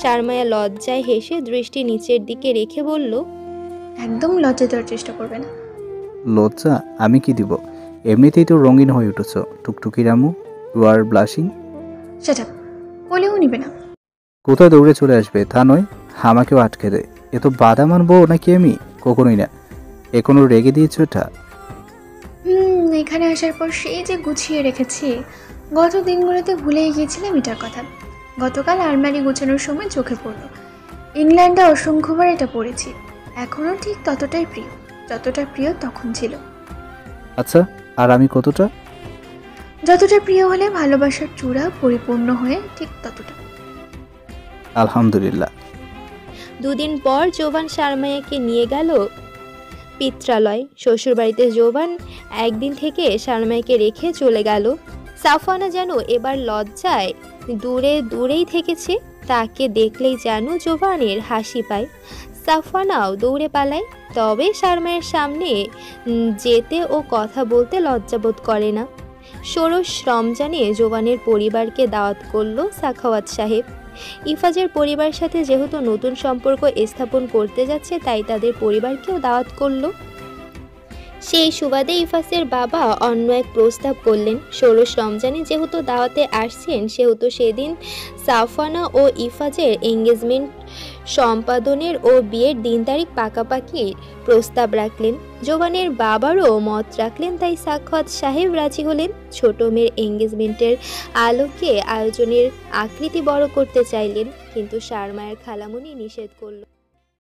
সারমায়া লজ্জায় হেসে দৃষ্টি নিচের দিকে রেখে বলল, একদম লজ্জা দেওয়ার চেষ্টা করবে না। লজ্জা আমি কি দিব? এমনিতেই তো রঙিন হয়ে উঠেছ। টুকটুকি রামু, ইউ আর ব্লাশিং। সেটা বলেও নিবে না। কোথায় দৌড়ে চলে আসবে তা নয়, আমাকেও আটকে দেয়। এ তো বাধা মানবো নাকি আমি? কখনোই না। এখনো রেগে দিয়েছো এটা? এখানে আসার পর সেই যে গুছিয়ে রেখেছি, গত দিনগুলোতে ভুলেই গিয়েছিলাম এটার কথা। গতকাল আলমারি গোছানোর সময় চোখে পড়ল। ইংল্যান্ডে অসংখ্যবার এটা পড়েছি। এখনও ঠিক ততটাই প্রিয়, যতটা প্রিয় তখন ছিল। আচ্ছা, আর আমি কতটা? যতটা প্রিয় হলে ভালোবাসার চূড়া পরিপূর্ণ হয়ে ঠিক ততটা। আলহামদুলিল্লাহ। 2 দিন পর জোবান সারমায়াকে নিয়ে গেল পিত্রালয়। শ্বশুরবাড়িতে জোবান একদিন থেকে সারমায়াকে রেখে চলে গেল। সাফওয়ানা যেন এবার লজ্জায় দূরেই থেকেছে। তাকে দেখলেই যেন জোবানের হাসি পায়। সাফওয়ানাও দৌড়ে পালায়, তবে সারমায়ের সামনে যেতে ও কথা বলতে লজ্জাবোধ করে না। ষোড়শ রমজানে জোবানের পরিবারকে দাওয়াত করলো সাখাওয়াত সাহেব। ইফাজের পরিবারের সাথে যেহেতু নতুন সম্পর্ক স্থাপন করতে যাচ্ছে, তাই তাদের পরিবারকেও দাওয়াত করলো। সেই সুবাদে ইফাজের বাবা অন্য এক প্রস্তাব করলেন। ষোড়শ রমজানে যেহেতু দাওয়াতে আসছেন, সেহেতু সেদিন সাফওয়ানা ও ইফাজের এঙ্গেজমেন্ট সম্পাদনের ও বিয়ের দিন তারিখ পাকাপাকি প্রস্তাব রাখলেন। জোবানের বাবারও মত রাখলেন, তাই সাখাওয়াত সাহেব রাজি হলেন। ছোট মেয়ের এঙ্গেজমেন্টের আলোকে আয়োজনের আকৃতি বড় করতে চাইলেন, কিন্তু সারমায়ের খালামণি নিষেধ করল।